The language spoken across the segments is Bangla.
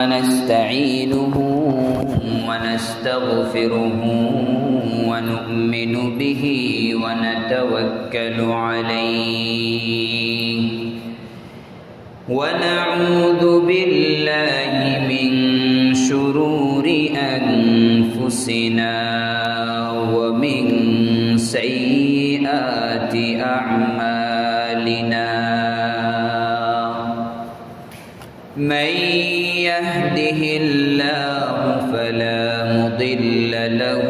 ونستعينه ونستغفره ونؤمن به ونتوكل عليه ونعوذ بالله من شرور أنفسنا ومن سيئات أعمالنا من يهده الله فلا مضل له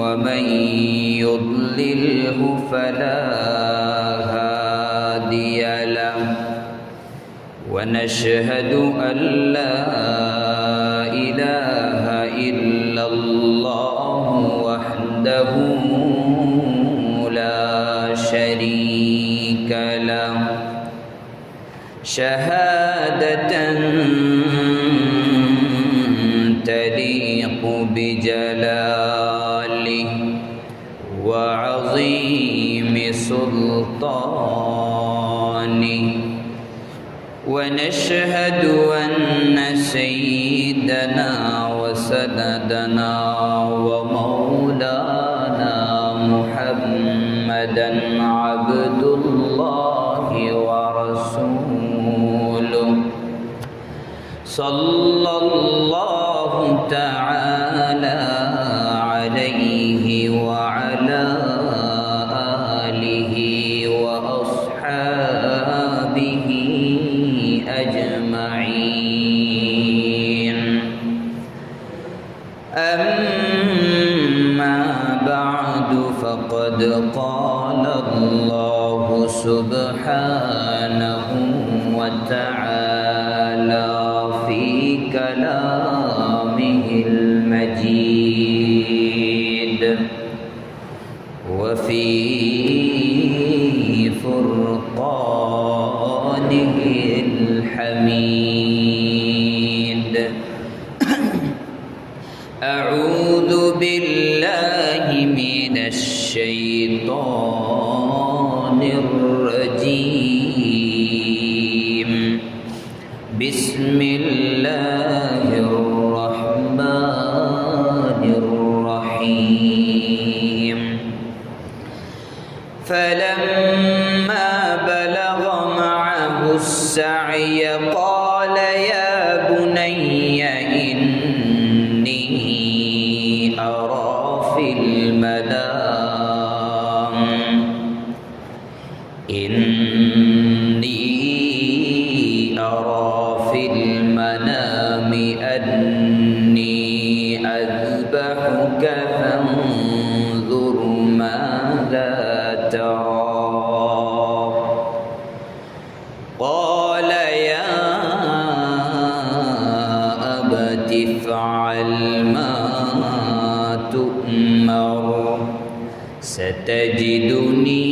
ومن يضلله فلا هادي له ونشهد أن لا إله إلا الله وحده لا شريك له شهادة تليق بجلاله وعظيم سلطانه ونشهد أن سيدنا وسندنا ومولانا محمدا عبد الله ورسوله صلى الله تعالى عليه وعلى آله وأصحابه أجمعين أما بعد فقد قال الله سبحانه وتعالى في كلامه المجيد وفي فرقانه الحميد أعوذ بالله من الشيطان الرجيم بسم الله الرحمن الرحيم فلما بلغ معه السعي قال يا بني إني أرى في المنام أني أذبحك فانظر ماذا ترى قال يا أبت افعل ما تؤمر ستجدني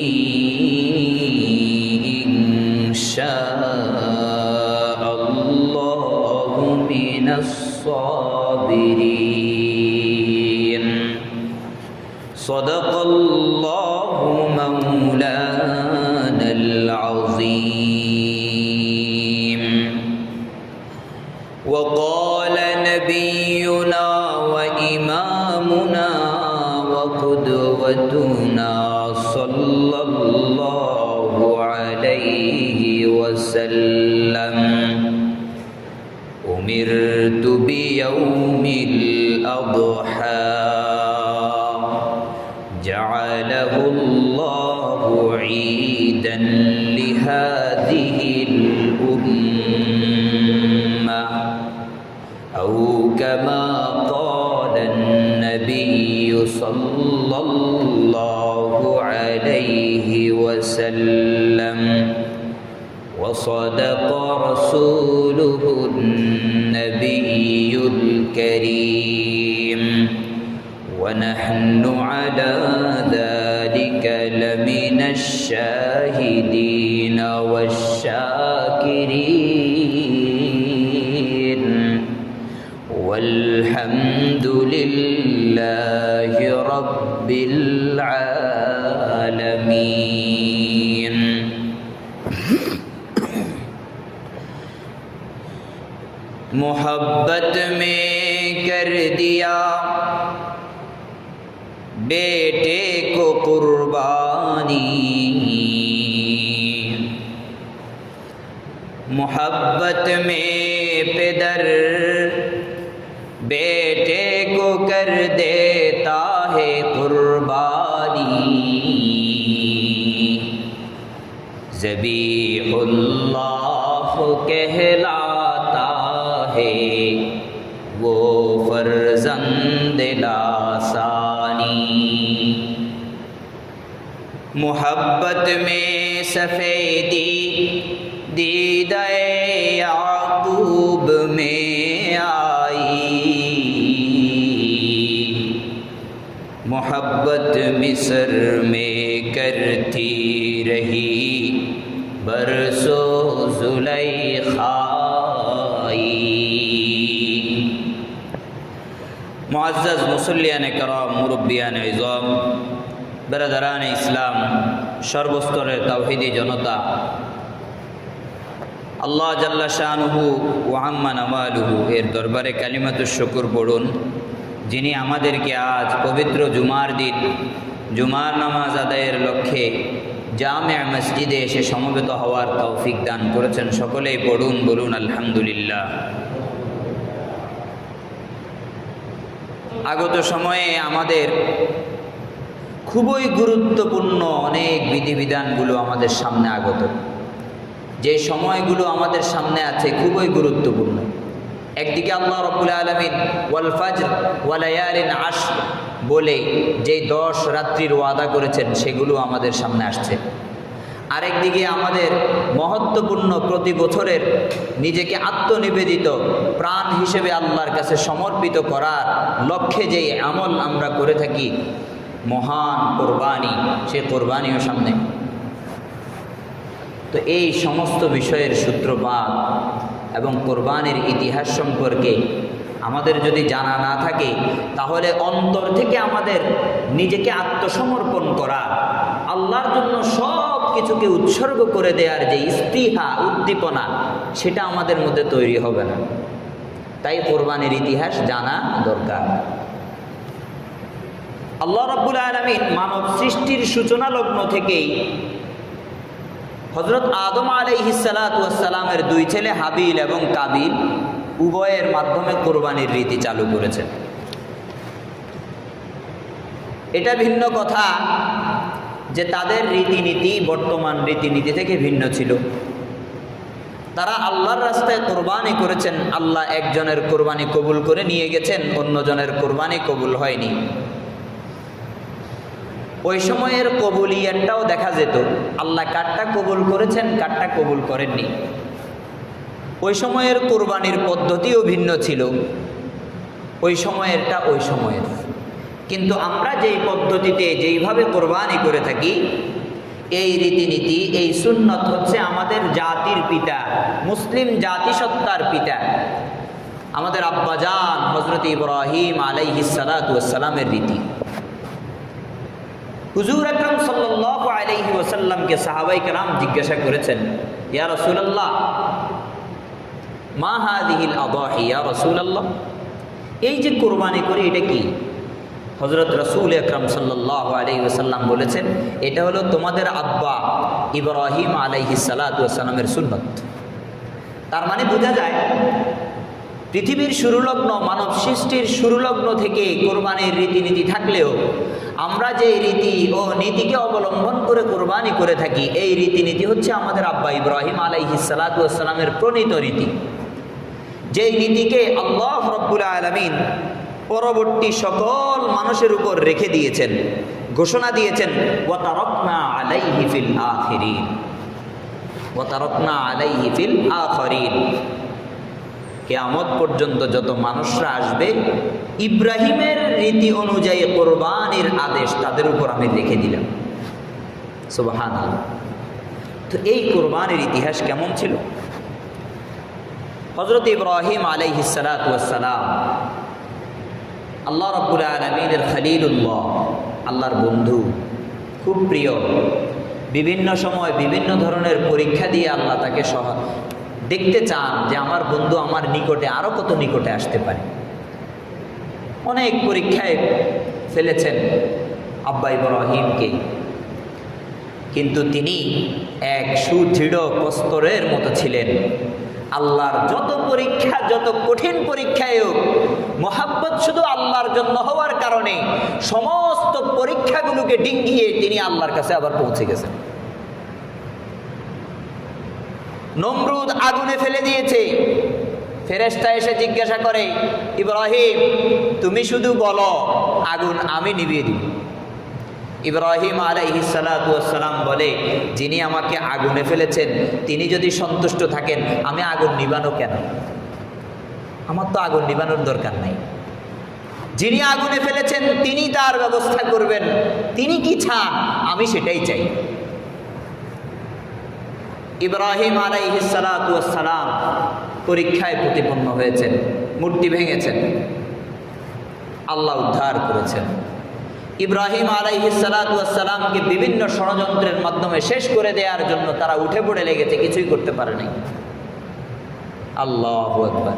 إن شاء الله من الصابرين صدق الله مولانا العظيم وقال نبينا وإمامنا وقدوتنا صلى الله عليه وسلم أمرت بيوم الأضحى جعله الله عيدا لهذه الأمة أو كما قال النبي صلى الله عليه وسلم وصدق رسوله النبي الكريم ونحن على ذلك لمن الشاهدين والشاكرين والحمد لله رب العالمين मोहब्बत में कर दिया बेटे को कुर्बानी, मोहब्बत में पिदर बेटे को कर देता है कुर्बानी, ज़बीहुल्लाह कहलाता है वो फर्जंद लासानी। मोहब्बत में सफ़ेदी दीदाए याकूब में आई, मोहब्बत मिस्र में करती रही बरसों ज़ुलैखाई। मुअज़्ज़ज़ मुसल्लियान कराम, मुरब्बियान इज़ाम, बिरादरान इस्लाम, সর্বস্তরের তাওহীদি জনতা, আল্লাহ জাল্লা শানুহু ওয়া আম্মা নাওয়ালুহু এর দরবারে কালিমাতুশ শুকর পড়ুন, যিনি আমাদেরকে আজ পবিত্র জুমার দিন জুমার নামাজ আদায়ের লক্ষ্যে জামিয়া মসজিদে এসে সমবেত হওয়ার তৌফিক দান করেছেন। সকলেই পড়ুন, বলুন আলহামদুলিল্লাহ। আগত সময়ে আমাদের খুবই গুরুত্বপূর্ণ অনেক বিধিবিধানগুলো আমাদের সামনে আগত, যে সময়গুলো আমাদের সামনে আছে খুবই গুরুত্বপূর্ণ। একদিকে আল্লাহ রাব্বুল আলামিন ওয়াল ফাজর ওয়া লায়ালিন আশর বলে যে 10 রাত্রির ওয়াদা করেছেন সেগুলো আমাদের সামনে আসছে। আরেকদিকে আমাদের মহত্বপূর্ণ প্রতি বছরের নিজেকে আত্মনিবেদিত প্রাণ হিসেবে আল্লাহর কাছে সমর্পিত করার লক্ষ্যে যেই আমল আমরা করে থাকি মহান কোরবানি, সে কোরবানিও সামনে। তো এই সমস্ত বিষয়ের সূত্রপাত এবং কোরবানির ইতিহাস সম্পর্কে আমাদের যদি জানা না থাকে তাহলে অন্তর থেকে আমাদের নিজেকে আত্মসমর্পণ করা, আল্লাহর জন্য সব কিছুকে উৎসর্গ করে দেওয়ার যে স্পৃহা উদ্দীপনা সেটা আমাদের মধ্যে তৈরি হবে না। তাই কোরবানির ইতিহাস জানা দরকার। আল্লাহ রাব্বুল আলামিন মানব সৃষ্টির সূচনা লগ্ন থেকেই হযরত আদম আলাইহিস সালাতু ওয়াস সালামের 2 ছেলে হাবিল এবং কাবিল উভয়ের মাধ্যমে কোরবানির রীতি চালু করেছেন। এটা ভিন্ন কথা যে তাদের রীতিনীতি বর্তমান রীতিনীতি থেকে ভিন্ন ছিল। তারা আল্লাহর রাস্তায় কোরবানি করেছেন, আল্লাহ একজনের কোরবানি কবুল করে নিয়ে গেছেন, অন্যজনের কোরবানি কবুল হয়নি। ওই সময়ের কবুলিয়াতটাও দেখা যেত, আল্লাহ কারটা কবুল করেছেন কারটা কবুল করেননি। ওই সময়ের কোরবানির পদ্ধতিও ভিন্ন ছিল, ওই সময়েরটা ওই সময়ের। কিন্তু আমরা যেই পদ্ধতিতে যেইভাবে কোরবানি করে থাকি, এই রীতিনীতি এই সুন্নত হচ্ছে আমাদের জাতির পিতা, মুসলিম জাতিসত্তার পিতা, আমাদের আব্বাজান হযরত ইব্রাহিম আলাইহিস সালাতু ওয়াস সালামের রীতি। হুজুর আকরাম সাল্লাল্লাহু আলাইহি ওয়াসাল্লামকে সাহাবায়ে কেরাম জিজ্ঞাসা করেছেন, ইয়া রাসূলুল্লাহ মা হাযিহিল আদাহি ইয়া রাসূলুল্লাহ, এই যে কোরবানি করি এটা কি? হযরত রাসূল আকরাম সাল্লাল্লাহু আলাইহি ওয়াসাল্লাম বলেছেন, এটা হলো তোমাদের আব্বা ইব্রাহিম আলাইহিস সালাতু ওয়াস সালামের সুন্নত। তার মানে বোঝা যায় পৃথিবীর শুরুলগ্ন, মানব সৃষ্টির শুরুলগ্ন থেকে কোরবানির রীতিনীতি থাকলেও আমরা যে রীতি ও নীতিকে অবলম্বন করে কোরবানি করে থাকি, এই রীতিনীতি হচ্ছে আমাদের আব্বা ইব্রাহিম আলাইহিস সালাতু ওয়াস সালামের প্রণীত রীতি, যেই নীতিকে আল্লাহ রাব্বুল আলামিন পরবর্তী সকল মানুষের উপর রেখে দিয়েছেন, ঘোষণা দিয়েছেন, ওয়া তারাকনা আলাইহি ফিল আখিরিন, ওয়া তারাকনা আলাইহি ফিল আখিরিন। কিয়ামত পর্যন্ত যত মানুষরা আসবে ইব্রাহিমের রীতি অনুযায়ী কোরবানির আদেশ তাদের উপর আমি রেখে দিলাম। সুবহানাল্লাহ। তো এই কোরবানির ইতিহাস কেমন ছিল? হযরত ইব্রাহিম আলাইহিস সালাতু ওয়াস সালাম আল্লাহ রাব্বুল আলামিনের খলিলুল্লাহ, আল্লাহর বন্ধু, খুব প্রিয়। বিভিন্ন সময় বিভিন্ন ধরনের পরীক্ষা দিয়ে আল্লাহ তাকে দেখতে চান যে আমার বন্ধু আমার নিকটে আরো কত নিকটে আসতে পারে। অনেক পরীক্ষায় ফেলেছেন আব্বা ইব্রাহিমকে, কিন্তু তিনি এক সুদৃঢ় প্রস্তরের মতো ছিলেন। আল্লাহর যত পরীক্ষা, যত কঠিন পরীক্ষায় হোক, মোহাব্বত শুধু আল্লাহর জন্য হওয়ার কারণে সমস্ত পরীক্ষাগুলোকে ডিঙ্গিয়ে তিনি আল্লাহর কাছে আবার পৌঁছে গেছেন। নমরুদ আগুনে ফেলে দিয়েছে, ফেরেশতা এসে জিজ্ঞাসা করে, ইব্রাহিম তুমি শুধু বলো, আগুন আমি নিভিয়ে দিব। ইব্রাহিম আলাইহিস সালাতু ওয়াস সালাম বলে, যিনি আমাকে আগুনে ফেলেছেন তিনি যদি সন্তুষ্ট থাকেন, আমি আগুন নিবানো কেন? আমার তো আগুন নিবানোর দরকার নাই। যিনি আগুনে ফেলেছেন তিনি তার ব্যবস্থা করবেন, তিনি কি চান আমি সেটাই চাই। ইব্রাহিম আলাইহিস সালাতু ওয়াস সালাম পরীক্ষায় প্রতিপন্ন হয়েছেন, মূর্তি ভেঙেছেন, আল্লাহ উদ্ধার করেছেন। ইব্রাহিম আলাইহিস সালাতু ওয়াস সালামকে বিভিন্ন ষড়যন্ত্রের মাধ্যমে শেষ করে দেওয়ার জন্য তারা উঠে পড়ে লেগেছে, কিছুই করতে পারেনি। আল্লাহু আকবার।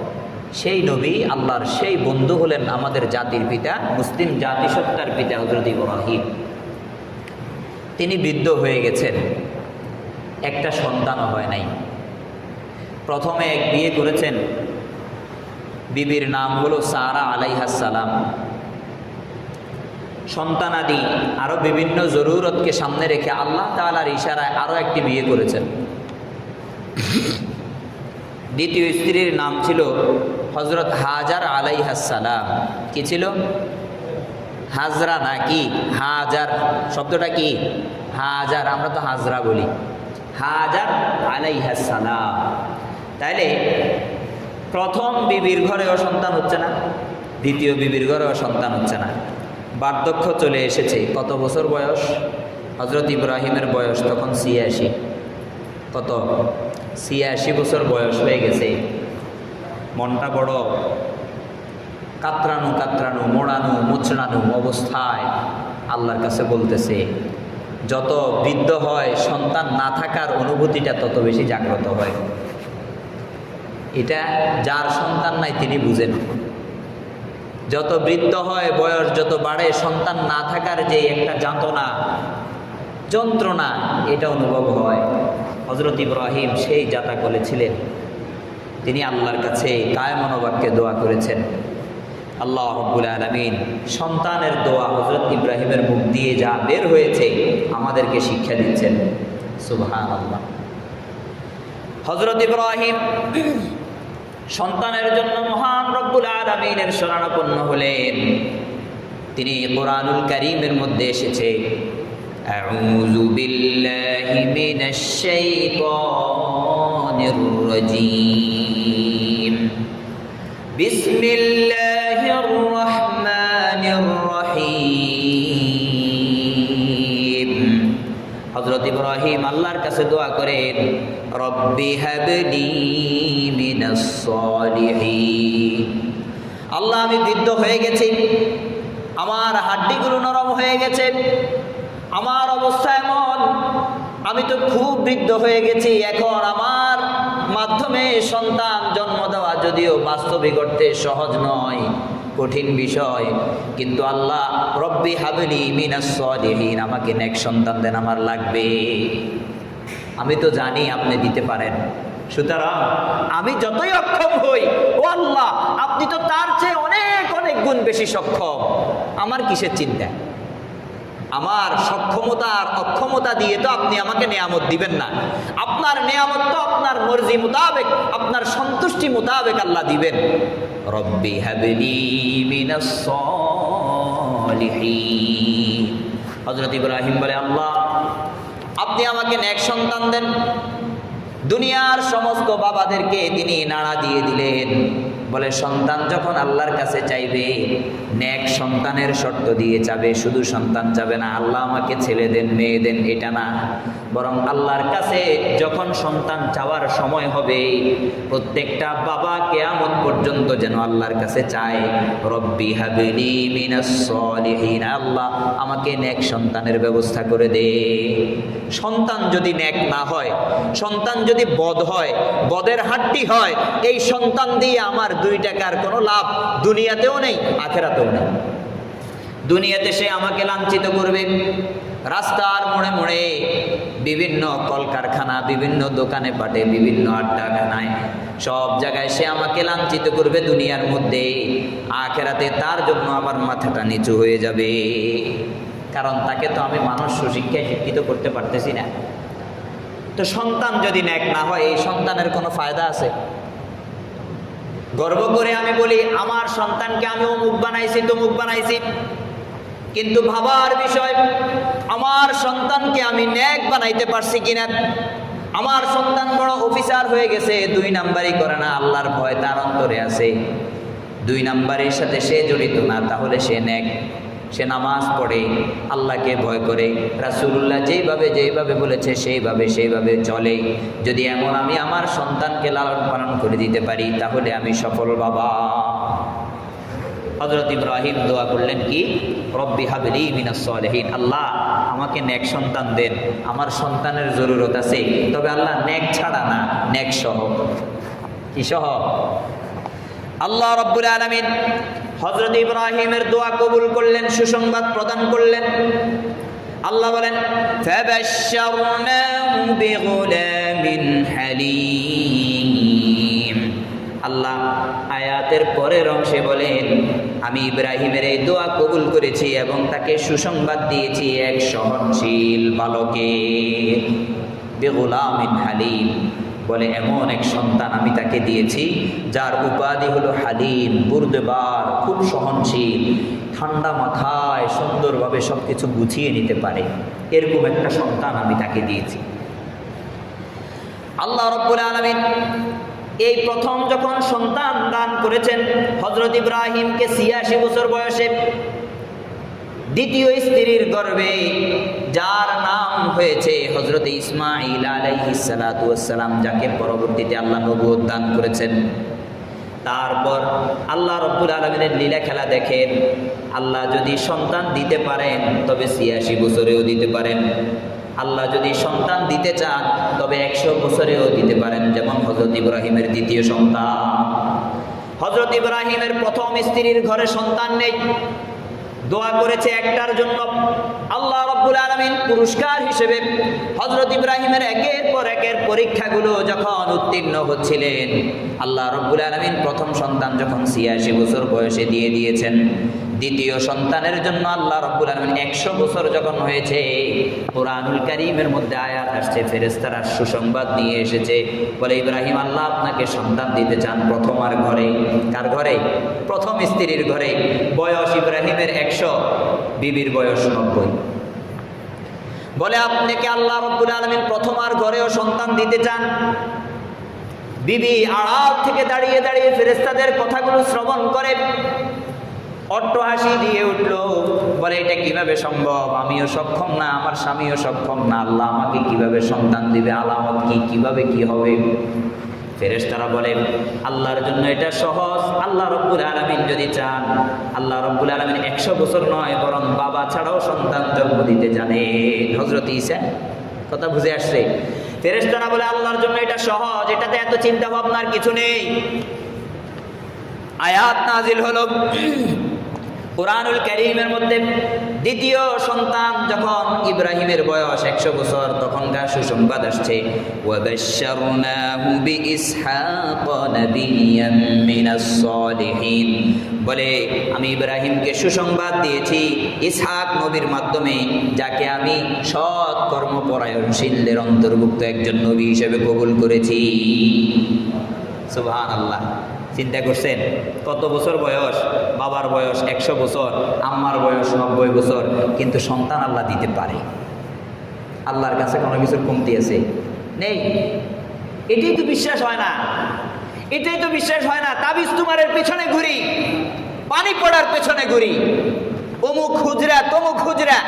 সেই নবী, আল্লাহর সেই বন্ধু হলেন আমাদের জাতির পিতা, মুসলিম জাতিসত্তার পিতা হযরত ইব্রাহিম। তিনি বৃদ্ধ হয়ে গেছেন, একটা সন্তানও হয় নাই। প্রথমে এক বিয়ে করেছেন, বিবির নাম হলো সারা আলাইহাস সালাম। সন্তানাদি আরো বিভিন্ন জরুরতকে সামনে রেখে আল্লাহ তাআলার ইশারায় আরো একটি বিয়ে করেছেন। দ্বিতীয় স্ত্রীর নাম ছিল হযরত হাজার আলাইহাস সালাম। কি ছিল? হাজরা নাকি হাজার? শব্দটা কি? হাজার, আমরা তো হাজরা বলি। হাজার আলাইহাস সালাম। তাইলে প্রথম বিবির ঘরেও সন্তান হচ্ছে না, দ্বিতীয় বিবির ঘরেও সন্তান হচ্ছে না। বার্ধক্য চলে এসেছে। কত বছর বয়স? হযরত ইব্রাহিমের বয়স তখন ৮৬। কত? ৮৬ বছর বয়স হয়ে গেছে। মনটা বড় কাতরানো কাতরানো, মোড়ানো মুচড়ানো অবস্থায় আল্লাহর কাছে বলতেছে। যত বৃদ্ধ হয় সন্তান না থাকার অনুভূতিটা তত বেশি জাগ্রত হয়। এটা যার সন্তান নাই তিনি বুঝেন। যত বৃদ্ধ হয়, বয়স যত বাড়ে, সন্তান না থাকার যে একটা যাতনা, যন্ত্রণা, এটা অনুভব হয়। হযরত ইব্রাহিম সেই যাতা করেছিলেন। তিনি আল্লাহর কাছে কায়মনোবাক্যে দোয়া করেছেন। আল্লাহ রাব্বুল আলামিন সন্তানের দোয়া হযরত ইব্রাহিমের মুখ দিয়ে যা বের হয়েছে আমাদেরকে শিক্ষা দিচ্ছেন। সুবহানাল্লাহ। হযরত ইব্রাহিম সন্তানের জন্য মহান রব্বুল আলামিনের শরণাপন্ন হলেন। তিনি কোরআনুল কারীমের মধ্যে এসেছে, আউযু বিল্লাহি মিনাশ শাইতানির রাজীম, বিসমিল্লাহির রহমানির রহিম। হযরত ইব্রাহিম আল্লাহর কাছে দোয়া করেন, রব্বি হাবলি মিনাস সালিহিন। আল্লাহ, আমি বৃদ্ধ হয়ে গেছি, আমার হাড্ডিগুলো নরম হয়ে গেছে, আমার অবস্থা এমন, আমি তো খুব বৃদ্ধ হয়ে গেছি। এখন আমার মাধ্যমে সন্তান জন্ম দেওয়া যদিও বাস্তবিক অর্থে সহজ নয়, কঠিন বিষয়, কিন্তু আল্লাহ রব্বি হাবলি মিনাস সালিহিন, আমাকে নেক সন্তান দেন, আমার লাগবে। আমি তো জানি আপনি দিতে পারেন, সুতরাং আমি যতই অক্ষম হই, ও আল্লাহ আপনি তো তার চেয়ে অনেক অনেক গুণ বেশি সক্ষম। আমার কিসের চিন্তা? আমার সক্ষমতার অক্ষমতা দিয়ে তো আপনি আমাকে নেয়ামত দিবেন না। আপনার নেয়ামত তো আপনার মর্জি মোতাবেক, আপনার সন্তুষ্টি মোতাবেক আল্লাহ দিবেন। রব্বি হাবলি মিনাস সালিহিন। হযরত ইব্রাহিম বলে, আল্লাহ আপনি আমাকে নেক সন্তান দেন। দুনিয়ার সমস্ত বাবাদেরকে তিনি নাড়া দিয়ে দিলেন, বলে সন্তান যখন আল্লাহর কাছে চাইবে, নেক সন্তানের শর্ত দিয়ে চাবে, শুধু সন্তান চাবে না আল্লাহ আমাকে ছেলে দেন মেয়ে দেন এটা না, বরং আল্লাহর কাছে যখন সন্তান চাওয়ার সময় হবে প্রত্যেকটা বাবা কিয়ামত পর্যন্ত যেন আল্লাহর কাছে চায়, রব্বি হাবলি মিনাস সলিহিন, আল্লাহ আমাকে নেক সন্তানের ব্যবস্থা করে দে। সন্তান যদি নেক না হয়, সন্তান যদি বদ হয়, বদের হাড্ডি হয়, এই সন্তান দিয়ে আমার 2 টাকার কোনো লাভ দুনিয়াতেও নেই আখিরাতেও নেই। দুনিয়াতে সে আমাকে লাঞ্ছিত করবে, রাস্তার মোড়ে মোড়ে, বিভিন্ন কলকারখানা, বিভিন্ন দোকানে পাটে, বিভিন্ন আড্ডাখানায়, সব জায়গায় সে আমাকে লাঞ্ছিত করবে দুনিয়ার মধ্যে। আখিরাতে তার জন্য আমার মাথাটা নিচু হয়ে যাবে, কারণ তাকে তো আমি মানুষ সুশিক্ষায় শিক্ষিত করতে পারতেছি না। তো সন্তান যদি নেক না হয়, এই সন্তানের কোনো ফায়দা আছে? গর্ব করে আমি বলি আমার সন্তানকে আমি অমুক বানাইছি তমুক বানাইছি, কিন্তু ভাবার বিষয় আমার সন্তানকে আমি নেক বানাইতে পারছি কিনা। আমার সন্তান বড় অফিসার হয়ে গেছে, 2 নাম্বারই করে না, আল্লাহর ভয় তার অন্তরে আছে, 2 নাম্বারের সাথে সে জড়িত না, তাহলে সে নেক। সে নামাজ পড়ে, আল্লাহকে ভয় করে, রাসূলুল্লাহ যেইভাবে বলেছে সেইভাবে চলে। যদি এমন আমি আমার সন্তানকে লালন পালন করে দিতে পারি তাহলে আমি সফল বাবা। হযরত ইব্রাহিম দোয়া করলেন কি, রব্বি হাবলি মিনাস সলিহিন, আল্লাহ আমাকে নেক সন্তান দেন, আমার সন্তানের জরুরত আছে, তবে আল্লাহ নেক ছাড়া না, নেক সহ। কি সহ? আল্লাহ রাব্বুল আলামিন হযরত ইব্রাহিমের দোয়া কবুল করলেন, সুসংবাদ প্রদান করলেন। আল্লাহ বলেন ফাবাশশারনাহু বিগুলামিন হালিম। আল্লাহ আয়াতের পরের অংশে বলেন আমি ইব্রাহিমের এই দোয়া কবুল করেছি এবং তাকে সুসংবাদ দিয়েছি এক সহনশীল বালকে। বিগুলামিন হালিম বলে এমন এক সন্তান আমি তাকে দিয়েছি যার উপাধি হলো হালিম, বুরদবার, খুব সহনশীল, ঠান্ডা মাথায় সুন্দরভাবে সবকিছু গুছিয়ে নিতে পারে, এরকম একটা সন্তান আমি তাকে দিয়েছি। আল্লাহ রাব্বুল আলামিন এই প্রথম যখন সন্তান দান করেছেন হযরত ইব্রাহিমকে 86 বছর বয়সে, দ্বিতীয় স্ত্রীর গর্ভে, যার নাম হয়েছে হযরত ইসমাঈল আলাইহিস সালাতু ওয়াস সালাম, যাকে পরবর্তীতে আল্লাহ নবুয়ত দান করেছেন। তারপর আল্লাহ রাব্বুল আলামিনের লীলা খেলা দেখেন, আল্লাহ যদি সন্তান দিতে পারেন তবে 86 বছরেও দিতে পারেন, আল্লাহ যদি সন্তান দিতে চান তবে 100 বছরেও দিতে পারেন, যেমন হযরত ইব্রাহিমের দ্বিতীয় সন্তান। হযরত ইব্রাহিমের প্রথম স্ত্রীর ঘরে সন্তান নেই, দোয়া করেছে একটার জন্য। আল্লাহ রাব্বুল আলামিন পুরস্কার হিসেবে হযরত ইব্রাহিমের একের পর একের পরীক্ষাগুলো যখন উত্তীর্ণ হচ্ছিলেন, আল্লাহ রাব্বুল আলামিন প্রথম সন্তান যখন 86 বছর বয়সে দিয়ে দিয়েছেন, দ্বিতীয় সন্তানের জন্য আল্লাহ রাব্বুল আলামিন 100 বছর যখন হয়েছে, কোরআনুল কারীমের মধ্যে আয়াত আসছে, ফেরেশতারা সুসংবাদ নিয়ে এসেছে, বলে ইব্রাহিম আল্লাহ আপনাকে সন্তান দিতে চান প্রথমার ঘরে। কার ঘরে? প্রথম স্ত্রীর ঘরে। বয়স ইব্রাহিমের 100, বিবির বয়স 90। বলে আপনাকে আল্লাহ রাব্বুল আলামিন প্রথমার ঘরেও সন্তান দিতে চান। বিবি আড়াল থেকে দাঁড়িয়ে দাঁড়িয়ে ফেরেশতাদের কথাগুলো শ্রবণ করে অট্টহাসি দিয়ে উঠল, বলে এটা কিভাবে সম্ভব, আমিও সক্ষম না, আমার স্বামীও সক্ষম না, আল্লাহ আমাকে কিভাবে সন্তান দিবে, আলামত কি, কিভাবে কি হবে? ফেরেশতারা বলে আল্লাহর জন্য এটা সহজ, আল্লাহ রাব্বুল আলামিন যদি চান, আল্লাহ রাব্বুল আলামিন 100 বছর নয় বরং বাবা ছাড়াও সন্তান জন্ম দিতে জানেন। হযরত ঈসা, কথা বুঝে আসছে? ফেরেশতারা বলে আল্লাহর জন্য এটা সহজ, এটাতে এত চিন্তা ভাবনার কিছু নেই। আয়াত নাজিল হলো কোরআনুল কারীমের মধ্যে। দ্বিতীয় সন্তান যখন ইব্রাহিমের বয়স 100 বছর, তখনকার সুসংবাদ আসছে, ওয়াবাশশারনাহু বিইসহাক নাবিয়্যাম মিনাস সলিহিন। বলে আমি ইব্রাহিমকে সুসংবাদ দিয়েছি ইসহাক নবীর মাধ্যমে, যাকে আমি সৎ কর্মপরায়ণশীলদের অন্তর্ভুক্ত একজন নবী হিসেবে কবুল করেছি। সুবহানাল্লাহ। চিন্তা করছেন কত বছর বয়স? বাবার বয়স 100 বছর, আম্মার বয়স 90 বছর, কিন্তু সন্তান আল্লাহ দিতে পারে। আল্লাহর কাছে কোনো কিছুর কমতি আছে? নেই। এটাই তো বিশ্বাস হয় না। এটাই তো বিশ্বাস হয় না। তাবিজ তোমারের পেছনে ঘুরি, পানি পড়ার পেছনে ঘুরি, অমুক হুজরা তমুক হুজরা,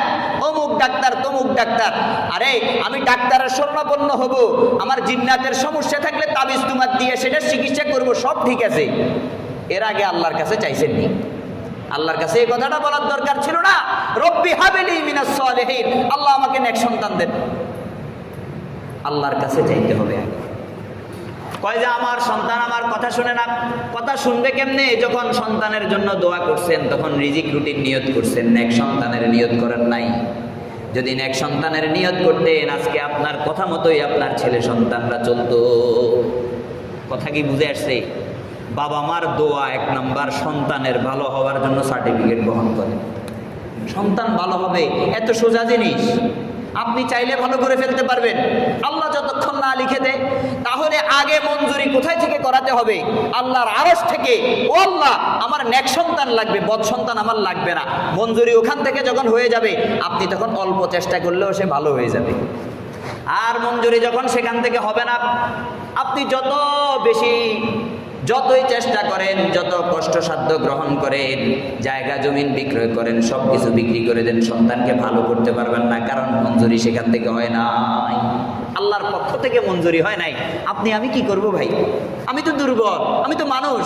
অমুক ডাক্তার তমুক ডাক্তার। আরে আমি ডাক্তারের শরণাপন্ন হব, আমার জিন্নাতের সমস্যা থাকলে তাবিজ তোমার দিয়ে সেটা চিকিৎসা করব, সব ঠিক আছে। এর আগে আল্লাহর কাছে চাইছেন নি? আল্লাহর কাছে এই কথাটা বলার দরকার ছিল না? রব্বি হাবিলি মিনাস সালিহিন, আল্লাহ আমাকে নেক সন্তান দেন। আল্লাহর কাছে চাইতে হবে আগে। কয় যে আমার সন্তান আমার কথা শুনে না। কথা শুনবে কেমনে? যখন সন্তানের জন্য দোয়া করছেন তখন রিজিক রুটিন নিয়ত করছেন, নেক সন্তানের নিয়ত করেন নাই। যদি নেক সন্তানের নিয়ত করতেন আজকে আপনার কথা মতোই আপনার ছেলে সন্তানরা চলতো। কথা কি বুঝে আসছে? বাবা মার দোয়া 1 নাম্বার সন্তানের ভালো হওয়ার জন্য সার্টিফিকেট বহন করে। সন্তান ভালো হবে এত সোজা জিনিস, আপনি চাইলে ভালো করে ফেলতে পারবেন। আল্লাহ যতক্ষণ না লিখে দেয়, তাহলে আগে মঞ্জুরি কোথায় থেকে করাতে হবে? আল্লাহর আরশ থেকে। ও আল্লাহ, আমার নেক সন্তান লাগবে, বদ সন্তান আমার লাগবে না। মঞ্জুরি ওখান থেকে যখন হয়ে যাবে, আপনি তখন অল্প চেষ্টা করলেও সে ভালো হয়ে যাবে। আর মঞ্জুরি যখন সেখান থেকে হবে না, আপনি যতই চেষ্টা করেন, যত কষ্টসাধ্য গ্রহণ করেন, জায়গা জমিন বিক্রয় করেন, সব কিছু বিক্রি করে দেন, সন্তানকে ভালো করতে পারবেন না। কারণ মঞ্জুরি সেখান থেকে হয় নাই, আল্লাহর পক্ষ থেকে মঞ্জুরি হয় নাই। আমি কি করব ভাই? আমি তো দুর্বল, আমি তো মানুষ।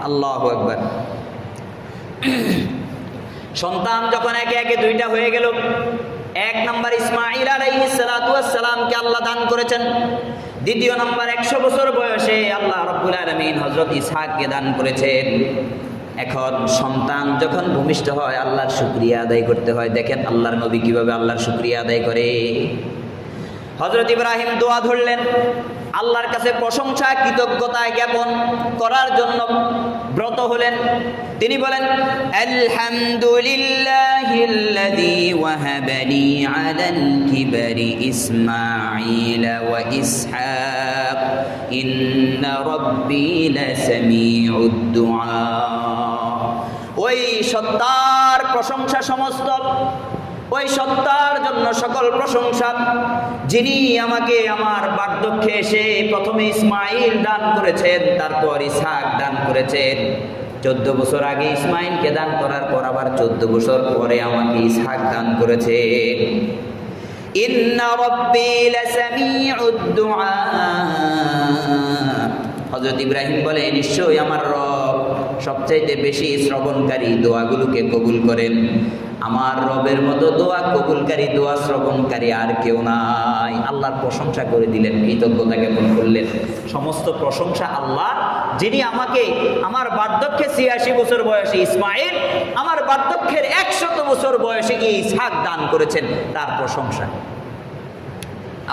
আল্লাহু আকবার। সন্তান যখন একে একে 2টা হয়ে গেল, 1 নাম্বার ইসমাঈল আলাইহিস সালাতু ওয়াস সালামকে আল্লাহ দান করেছেন। 2 নাম্বার 100 বছর বয়সে আল্লাহ রাব্বুল আলামিন হযরত ইসহাককে দান করেছেন। এখন সন্তান যখন ভূমিষ্ঠ হয় আল্লাহর শুকরিয়া আদায় করতে হয়। দেখেন আল্লাহর নবী কিভাবে আল্লাহর শুকরিয়া আদায় করে। হযরত ইব্রাহিম দোয়া ধরলেন, আল্লাহর কাছে প্রশংসা কৃতজ্ঞতা জ্ঞাপন করার জন্য ব্রত হলেন। তিনি বলেন, আলহামদুলিল্লাহিল্লাযী ওয়াহাবানি আলাল কিবারি ইসমাঈল ওয়া ইসহাক ইন্না রাব্বী লাসামিউদ দুআ। ওই সত্তার প্রশংসা সমস্ত, ওই সত্তার জন্য সকল প্রশংসা, যিনি আমাকে আমার বার্ধক্যে এসে প্রথমে ইসমাঈল দান করেছেন, তারপর ইসহাক দান করেছেন। 14 বছর আগে ইসমাঈলকে দান করার পর আবার 14 বছর পরে আমাকে ইসহাক দান করেছে। ইন্না রাব্বী লাসামিউদ দুআ। হযরত ইব্রাহিম বলে, নিশ্চয়ই আমার রব সবচাইতে বেশি শ্রবণকারী, দোয়াগুলোকে কবুল করেন। আমার রবের মতো দোয়া কবুলকারী, দোয়া শ্রবণকারী আর কেউ নাই। আল্লাহর প্রশংসা করে দিলেন, কৃতজ্ঞতা জ্ঞাপন করলেন। সমস্ত প্রশংসা আল্লাহ, যিনি আমাকে আমার বার্ধক্যে 86 বছর বয়সে ইসমাঈল, আমার বার্ধক্যের 100 বছর বয়সে গিয়ে ইসহাক দান করেছেন, তার প্রশংসা।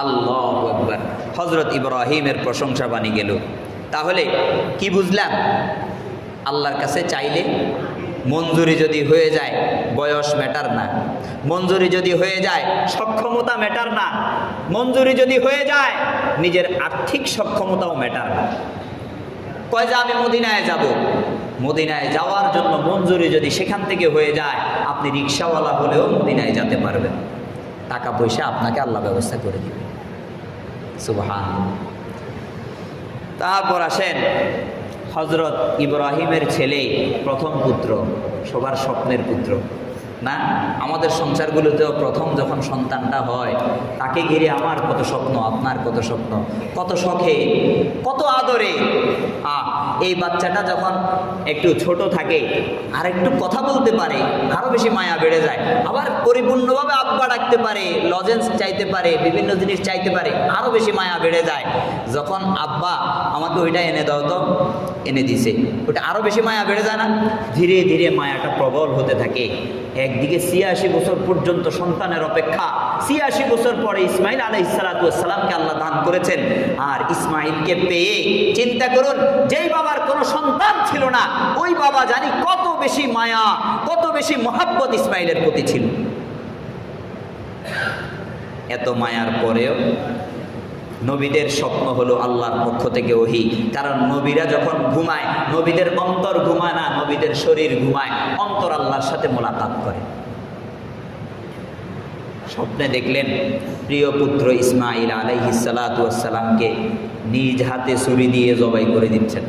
আল্লাহু আকবার। হযরত ইব্রাহিমের প্রশংসা বাণী গেল। তাহলে কি বুঝলাম? আল্লাহর কাছে চাইলে মঞ্জুরি যদি হয়ে যায় বয়স ম্যাটার না, মঞ্জুরি যদি হয়ে যায় সক্ষমতা ম্যাটার না, মঞ্জুরি যদি হয়ে যায় নিজের আর্থিক সক্ষমতাও ম্যাটার না। কয় যে আমি মদিনায় যাব, মদিনায় যাওয়ার জন্য মঞ্জুরি যদি সেখান থেকে হয়ে যায়, আপনি রিক্সাওয়ালা হলেও মদিনায় যেতে পারবেন। টাকা পয়সা আপনাকে আল্লাহ ব্যবস্থা করে দিবে। সুবহানাল্লাহ। তারপর আসেন হযরত ইব্রাহিমের ছেলে, প্রথম পুত্র, সবার স্বপ্নের পুত্র না? আমাদের সংসারগুলোতেও প্রথম যখন সন্তানটা হয়, তাকে ঘিরে আমার কত স্বপ্ন, আপনার কত স্বপ্ন, কত শখে, কত আদরে। এই বাচ্চাটা যখন একটু ছোট থাকে আর একটু কথা বলতে পারে, আরও বেশি মায়া বেড়ে যায়। আবার পরিপূর্ণভাবে আব্বা ডাকতে পারে, লজেন্স চাইতে পারে, বিভিন্ন জিনিস চাইতে পারে, আরও বেশি মায়া বেড়ে যায়। যখন আব্বা আমাকে ওইটা এনে দাও তো, এনে দিছে, ওটা আরও বেশি মায়া বেড়ে যায় না? ধীরে ধীরে মায়াটা প্রবল হতে থাকে। একদিকে 86 বছর পর্যন্ত সন্তানের অপেক্ষা, 86 বছর পরে ইসমাঈল আলাইহিস সালাতু ওয়াস সালামকে আল্লাহ দান করেছেন। আর ইসমাঈলকে পেয়ে চিন্তা করুন, যেই বাবার কোনো সন্তান ছিল না, ওই বাবা জানি কত বেশি মায়া, কত বেশি মহাব্বত ইসমাঈলের প্রতি ছিল। এত মায়ার পরেও নবীদের স্বপ্ন হলো আল্লাহর পক্ষ থেকে ওহী। কারণ নবীরা যখন ঘুমায়, নবীদের অন্তর ঘুমায় না, নবীদের শরীর ঘুমায়, অন্তর আল্লাহর সাথে মোলাকাত করে। স্বপ্নে দেখলেন প্রিয় পুত্র ইসমাঈল আলাইহিস সালাতু ওয়াস সালামকে নিজ হাতে ছুরি দিয়ে জবাই করে দিচ্ছেন।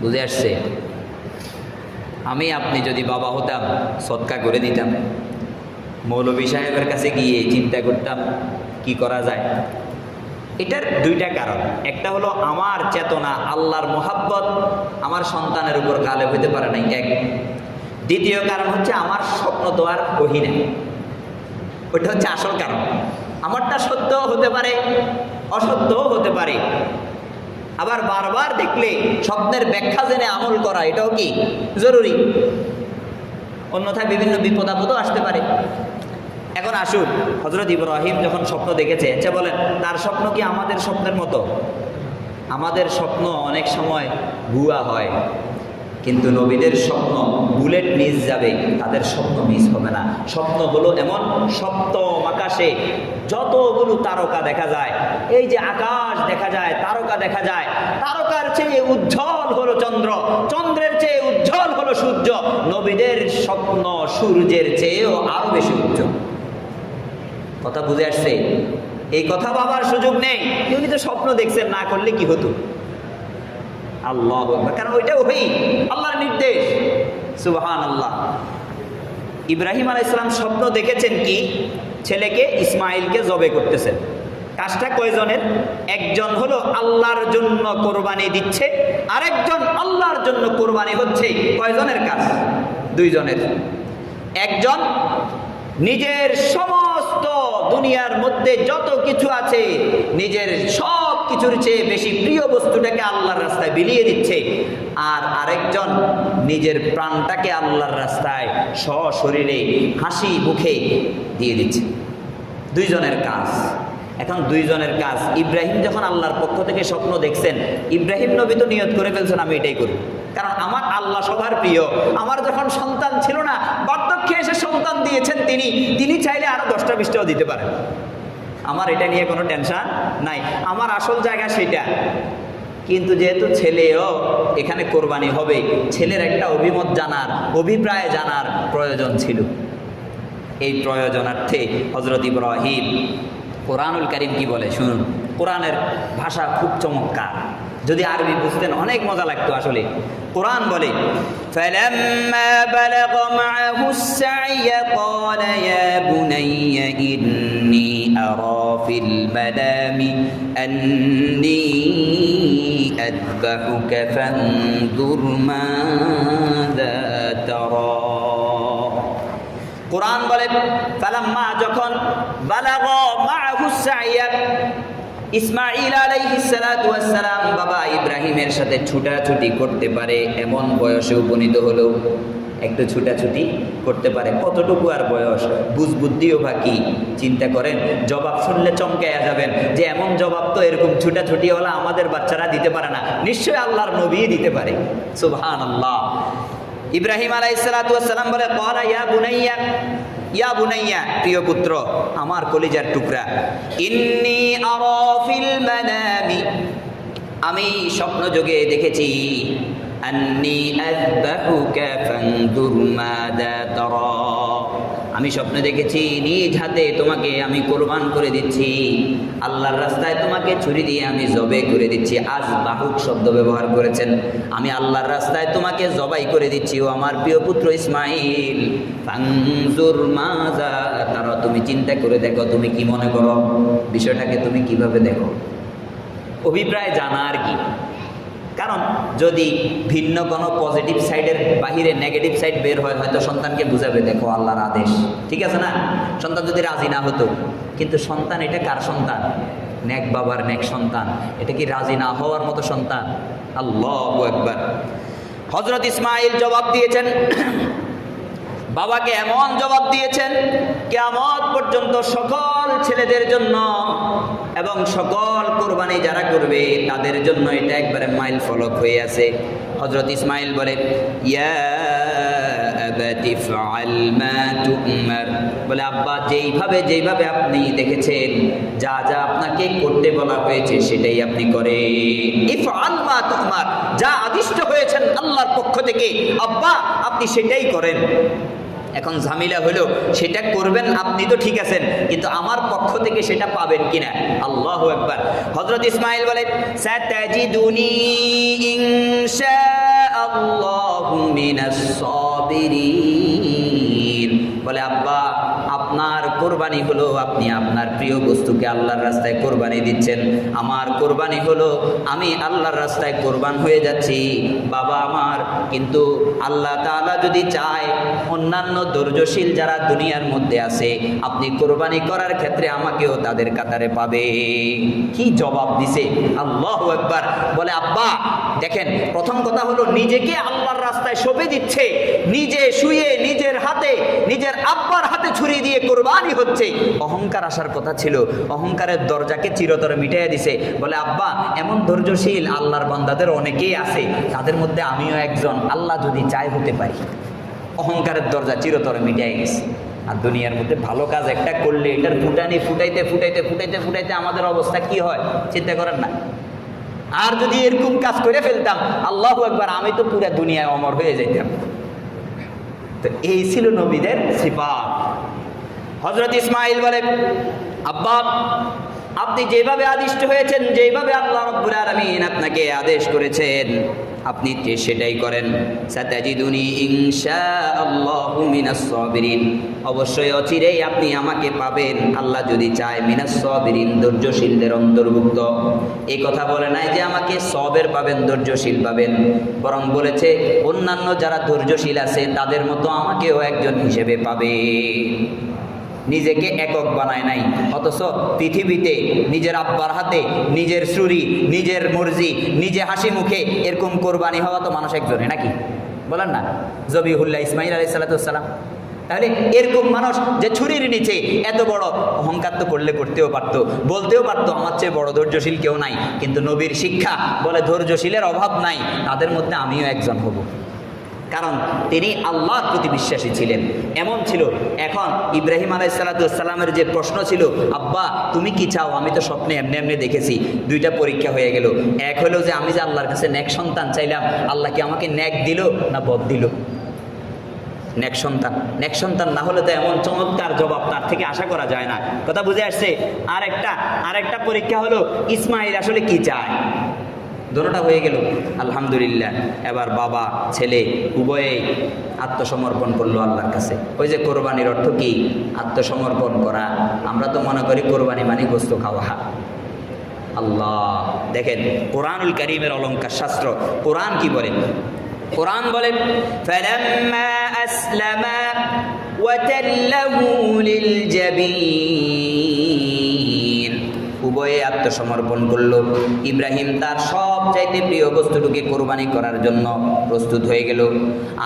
বুঝে আসছে? আমি আপনি যদি বাবা হতাম সদকা করে দিতাম, মৌলভী সাহেবের কাছে গিয়ে চিন্তা করতাম কি করা যায়। এটার দুইটা কারণ, একটা হলো আমার চেতনা, আল্লাহর মোহাব্বত আমার সন্তানের উপর গালেব হইতে পারে নাই, এক। দ্বিতীয় কারণ হচ্ছে আমার স্বপ্ন তো আর ওহি না, ওইটা হচ্ছে আসল কারণ। আমারটা সত্যও হতে পারে, অসত্যও হতে পারে। আবার বারবার দেখলে স্বপ্নের ব্যাখ্যা জেনে আমল করা এটাও কি জরুরি, অন্যথায় বিভিন্ন বিপদ আপদও আসতে পারে। এখন আসুন, হযরত ইব্রাহিম যখন স্বপ্ন দেখেছে, আচ্ছা বলেন তার স্বপ্ন কি আমাদের স্বপ্নের মতো? আমাদের স্বপ্ন অনেক সময় ভুয়া হয়, কিন্তু নবীদের স্বপ্ন বুলেট মিস যাবে, তাদের স্বপ্ন মিস হবে না। স্বপ্ন হলো এমন, সপ্তম আকাশে যতগুলো তারকা দেখা যায়, এই যে আকাশ দেখা যায়, তারকা দেখা যায়, তারকার চেয়ে উজ্জ্বল হলো চন্দ্র, চন্দ্রের চেয়ে উজ্জ্বল হলো সূর্য। নবীদের স্বপ্ন সূর্যের চেয়েও আরো বেশি উজ্জ্বল। কথা বুঝে আসছে? এই কথা ভাবার সুযোগ নেই, উনি তো স্বপ্ন দেখছেন, না করলে কি হতো? আল্লাহু আকবার, কারণ ওইটা ওই আল্লাহর নির্দেশ। সুবহানাল্লাহ। ইব্রাহিম আলাইহিস সালাম স্বপ্ন দেখেছেন কি? ছেলেকে ইসমাঈলকে জবে করতেছেন। কাজটা কয়জনের? একজন হলো আল্লাহর জন্য কোরবানি দিচ্ছে, আরেকজন আল্লাহর জন্য কোরবানি হচ্ছে। কয়জনের কাজ? দুইজনের। একজন নিজের সমস্ত দুনিয়ার মধ্যে যত কিছু আছে, নিজের সব কিছুর চেয়ে বেশি প্রিয় বস্তুটাকে আল্লাহর রাস্তায় বিলিয়ে দিচ্ছে, আর আরেকজন নিজের প্রাণটাকে আল্লাহর রাস্তায় সশরীরে হাসি মুখে দিয়ে দিচ্ছে। দুইজনের কাজ। এখন দুইজনের কাজ। ইব্রাহিম যখন আল্লাহর পক্ষ থেকে স্বপ্ন দেখছেন, ইব্রাহিম নবী তো নিয়ত করে ফেলছেন আমি এটাই করি, কারণ আমার আল্লাহ সবার প্রিয়। আমার যখন সন্তান ছিল না, বার্ধক্যে এসে সন্তান দিয়েছেন তিনি চাইলে আরো 10টা 20টাও দিতে পারেন। আমার এটা নিয়ে কোনো টেনশন নাই, আমার আসল জায়গা সেটা। কিন্তু যেহেতু ছেলেও এখানে কোরবানি হবে, ছেলের একটা অভিমত জানার, অভিপ্রায় জানার প্রয়োজন ছিল। এই প্রয়োজনার্থে হযরত ইব্রাহিম, কোরআনুল কারীম কি বলে শুনুন, কোরআনের ভাষা খুব চমৎকার, যদি আরবি বুঝতেন অনেক মজা লাগতো। আসলে কোরআন বলে, ফালাম্মা বালাগা মাআহুস সা'য়া ক্বালা ইয়া বুনাইয়া ইন্নী আরা ফিল মানামি আন্নী আযবাহুকা ফানজুর মাযা তারা। কোরআন বলে ফালাম্মা, যখন বালাগা মাআহুস সা'য়া, ইসমাঈল আলাইহিস সালাতু ওয়াস সালাম বাবা ইব্রাহিমের সাথে ছুটাছুটি করতে পারে এমন বয়সে উপনীত হলো। একটু ছুটাছুটি করতে পারে, কতটুকু আর বয়স, বুঝ বুদ্ধিও বাকি। চিন্তা করেন, জবাব শুনলে চমকায়া যাবেন যে এমন জবাব তো এরকম ছুটাছুটিওয়ালা আমাদের বাচ্চারা দিতে পারে না, নিশ্চয়ই আল্লাহর নবী দিতে পারে। সুবহানাল্লাহ। ইব্রাহিম আলাইহিস সালাতু ওয়াস সালাম বলে, ক্বালা ইয়া বুনাইয়া, ইয়া বুনাইয়া, প্রিয় পুত্র, আমার কলিজার টুকরা, ইন্নী আরা ফিল মানামি, আমি স্বপ্ন যোগে দেখেছি, আন্নী আযবাহুকা ফানজুর মাযা তারা, আমি স্বপ্নে দেখেছি নিজ হাতে তোমাকে আমি কোরবান করে দিচ্ছি, আল্লাহর রাস্তায় তোমাকে ছুরি দিয়ে আমি জবে করে দিচ্ছি। আযবাহুক শব্দ ব্যবহার করেছেন, আমি আল্লাহর রাস্তায় তোমাকে জবাই করে দিচ্ছি ও আমার প্রিয় পুত্র ইসমাঈল। ফানজুর মাযা তারা, তুমি চিন্তা করে দেখো, তুমি কি মনে করো, বিষয়টাকে তুমি কিভাবে দেখো। অভিপ্রায় জানা আর কি, কারণ যদি ভিন্ন কোনো পজিটিভ সাইডের বাহিরে নেগেটিভ সাইড বের হয়, হয়তো সন্তানকে বুঝাবে দেখো আল্লাহর আদেশ, ঠিক আছে না। সন্তান যদি রাজি না হতো, কিন্তু সন্তান এটা কার সন্তান? নেক বাবার নেক সন্তান। এটা কি রাজি না হওয়ার মতো সন্তান? আল্লাহু আকবার। হযরত ইসমাঈল জবাব দিয়েছেন, বাবাকে এমন জবাব দিয়েছেন, কিয়ামত পর্যন্ত সকল ছেলেদের জন্য এবং সকল কোরবানি যারা করবে তাদের জন্য এটা একবারে মাইল ফলক হয়ে আছে। হযরত ইসমাঈল বলে, ইয়া আবাতি ফাআল মা তু'মার, বলে আব্বা যেইভাবে আপনি দেখেছেন, যা আপনাকে করতে বলা হয়েছে সেটাই আপনি করেন। ইফআল মা তু'মার, যা আদিষ্ট হয়েছেন আল্লাহর পক্ষ থেকে আব্বা আপনি সেটাই করেন। এখন ঝামেলা হলো সেটা করবেন আপনি তো ঠিক আছেন, কিন্তু আমার পক্ষ থেকে সেটা পাবেন কিনা। আল্লাহু আকবার। হযরত ইসমাঈল বলে সাতাজিদুনি ইনশাআল্লাহু মিনাস সাবিরিন। বলে আব্বা, আপনার কোরবানি হলো আপনি আপনার প্রিয় বস্তুকে আল্লাহর রাস্তায় কোরবানি দিচ্ছেন, আমার কোরবানি হলো আমি আল্লাহর রাস্তায় কোরবান হয়ে যাচ্ছি বাবা আমার। কিন্তু আল্লাহ তাআলা যদি চায় অন্যান্য ধৈর্যশীল যারা দুনিয়ার মধ্যে আছে আপনি কোরবানি করার ক্ষেত্রে আমাকেও তাদের কাতারে পাবে। কি জবাব দিছে! আল্লাহু আকবার। বলে আব্বা দেখেন, প্রথম কথা হলো নিজেকে আল্লাহর রাস্তায় সঁপে দিচ্ছে, নিজে শুয়ে নিজের হাতে নিজের আব্বার হাতে ছুরি দিয়ে কোরবানি হচ্ছে। অহংকার আসার কথা ছিল, অহংকারের দরজাকে চিরতরে মিটাইয়া দিছে। বলে আব্বা, এমন ধৈর্যশীল আল্লাহর বান্দাদের অনেকেই আছে, তাদের মধ্যে আমিও একজন, আল্লাহ যদি চায় হতে পারি। অহংকারের দরজা চিরতরে মিটাই গেছে। আর দুনিয়ার মধ্যে ভালো কাজ একটা করলে এটার ফুটানি ফুটাইতে ফুটাইতে ফুটাইতে ফুটাইতে আমাদের অবস্থা কি হয় চিন্তা করেন না? আর যদি এরকম কাজ করে ফেলতাম, আল্লাহু আকবার, আমি তো পুরা দুনিয়ায় অমর হয়ে যাইতাম। তো এই ছিল নবীদের সিফাত। হযরত ইসমাঈল বলে আব্বা, আপনি যেভাবে আদিষ্ট হয়েছেন, যেভাবে আল্লাহ রাব্বুল আলামিন আপনাকে আদেশ করেছেন আপনি সেটাই করেন। সাতাজিদুনি ইনশাআল্লাহু মিনাস সাবিরিন। অবশ্যই অচিরেই আপনি আমাকে পাবেন আল্লাহ যদি চায় মিনাস সাবিরিন, ধৈর্যশীলদের অন্তর্ভুক্ত। এই কথা বলে নাই যে আমাকে সবের পাবেন, ধৈর্যশীল পাবেন, বরং বলেছে অন্যান্য যারা ধৈর্যশীল আছে তাদের মতো আমাকেও একজন হিসেবে পাবে। নিজেকে একক বানায় নাই, অথচ পৃথিবীতে নিজের আব্বার হাতে নিজের ছুরি, নিজের মর্জি, নিজে হাসি মুখে এরকম কোরবানি হওয়া তো মানুষ একজনে নাকি বলেন না? জবিহুল্লাহ ইসমাঈল আলাইহিস সালাম। তাহলে এরকম মানুষ যে ছুরির নিচে এত বড় অহংকার তো করলে করতেও পারতো, বলতেও পারতো আমার চেয়ে বড় ধৈর্যশীল কেউ নাই। কিন্তু নবীর শিক্ষা বলে ধৈর্যশীলের অভাব নাই, তাদের মধ্যে আমিও একজন হব। কারণ তিনি আল্লাহর প্রতি বিশ্বাসী ছিলেন। এমন ছিল, এখন ইব্রাহিম আলাইহিস সালামের যে প্রশ্ন ছিল, আব্বা তুমি কি চাও, আমি তো স্বপ্নে এমনি এমনি দেখেছি। দুইটা পরীক্ষা হয়ে গেল। এক হলো যে আমি যে আল্লাহর কাছে নেক সন্তান চাইলাম, আল্লাহ কি আমাকে নেক দিল না বদ দিল? নেক সন্তান, নেক সন্তান না হলে তো এমন চমৎকার জবাব তার থেকে আশা করা যায় না। কথা বুঝে আসছে? আরেকটা পরীক্ষা হলো ইসমাঈল আসলে কি চায়। দোনোটা হয়ে গেল, আলহামদুলিল্লাহ। এবার বাবা ছেলে উভয়ে আত্মসমর্পণ করলো আল্লাহর কাছে। ওই যে কোরবানির অর্থ কি? আত্মসমর্পণ করা। আমরা তো মনে করি কোরবানি মানে গোশত খাওয়া। আল্লাহ দেখেন কোরআনুল কারীমের অলঙ্কার শাস্ত্র, কোরআন কি বলে? কোরআন বলে ফালাম্মা আসলামা ওয়া তাল্লাহু লিল জাবিন। উভয়ে আত্মসমর্পণ করলো। ইব্রাহিম তার সবচাইতে প্রিয় বস্তুটিকে কোরবানি করার জন্য প্রস্তুত হয়ে গেল,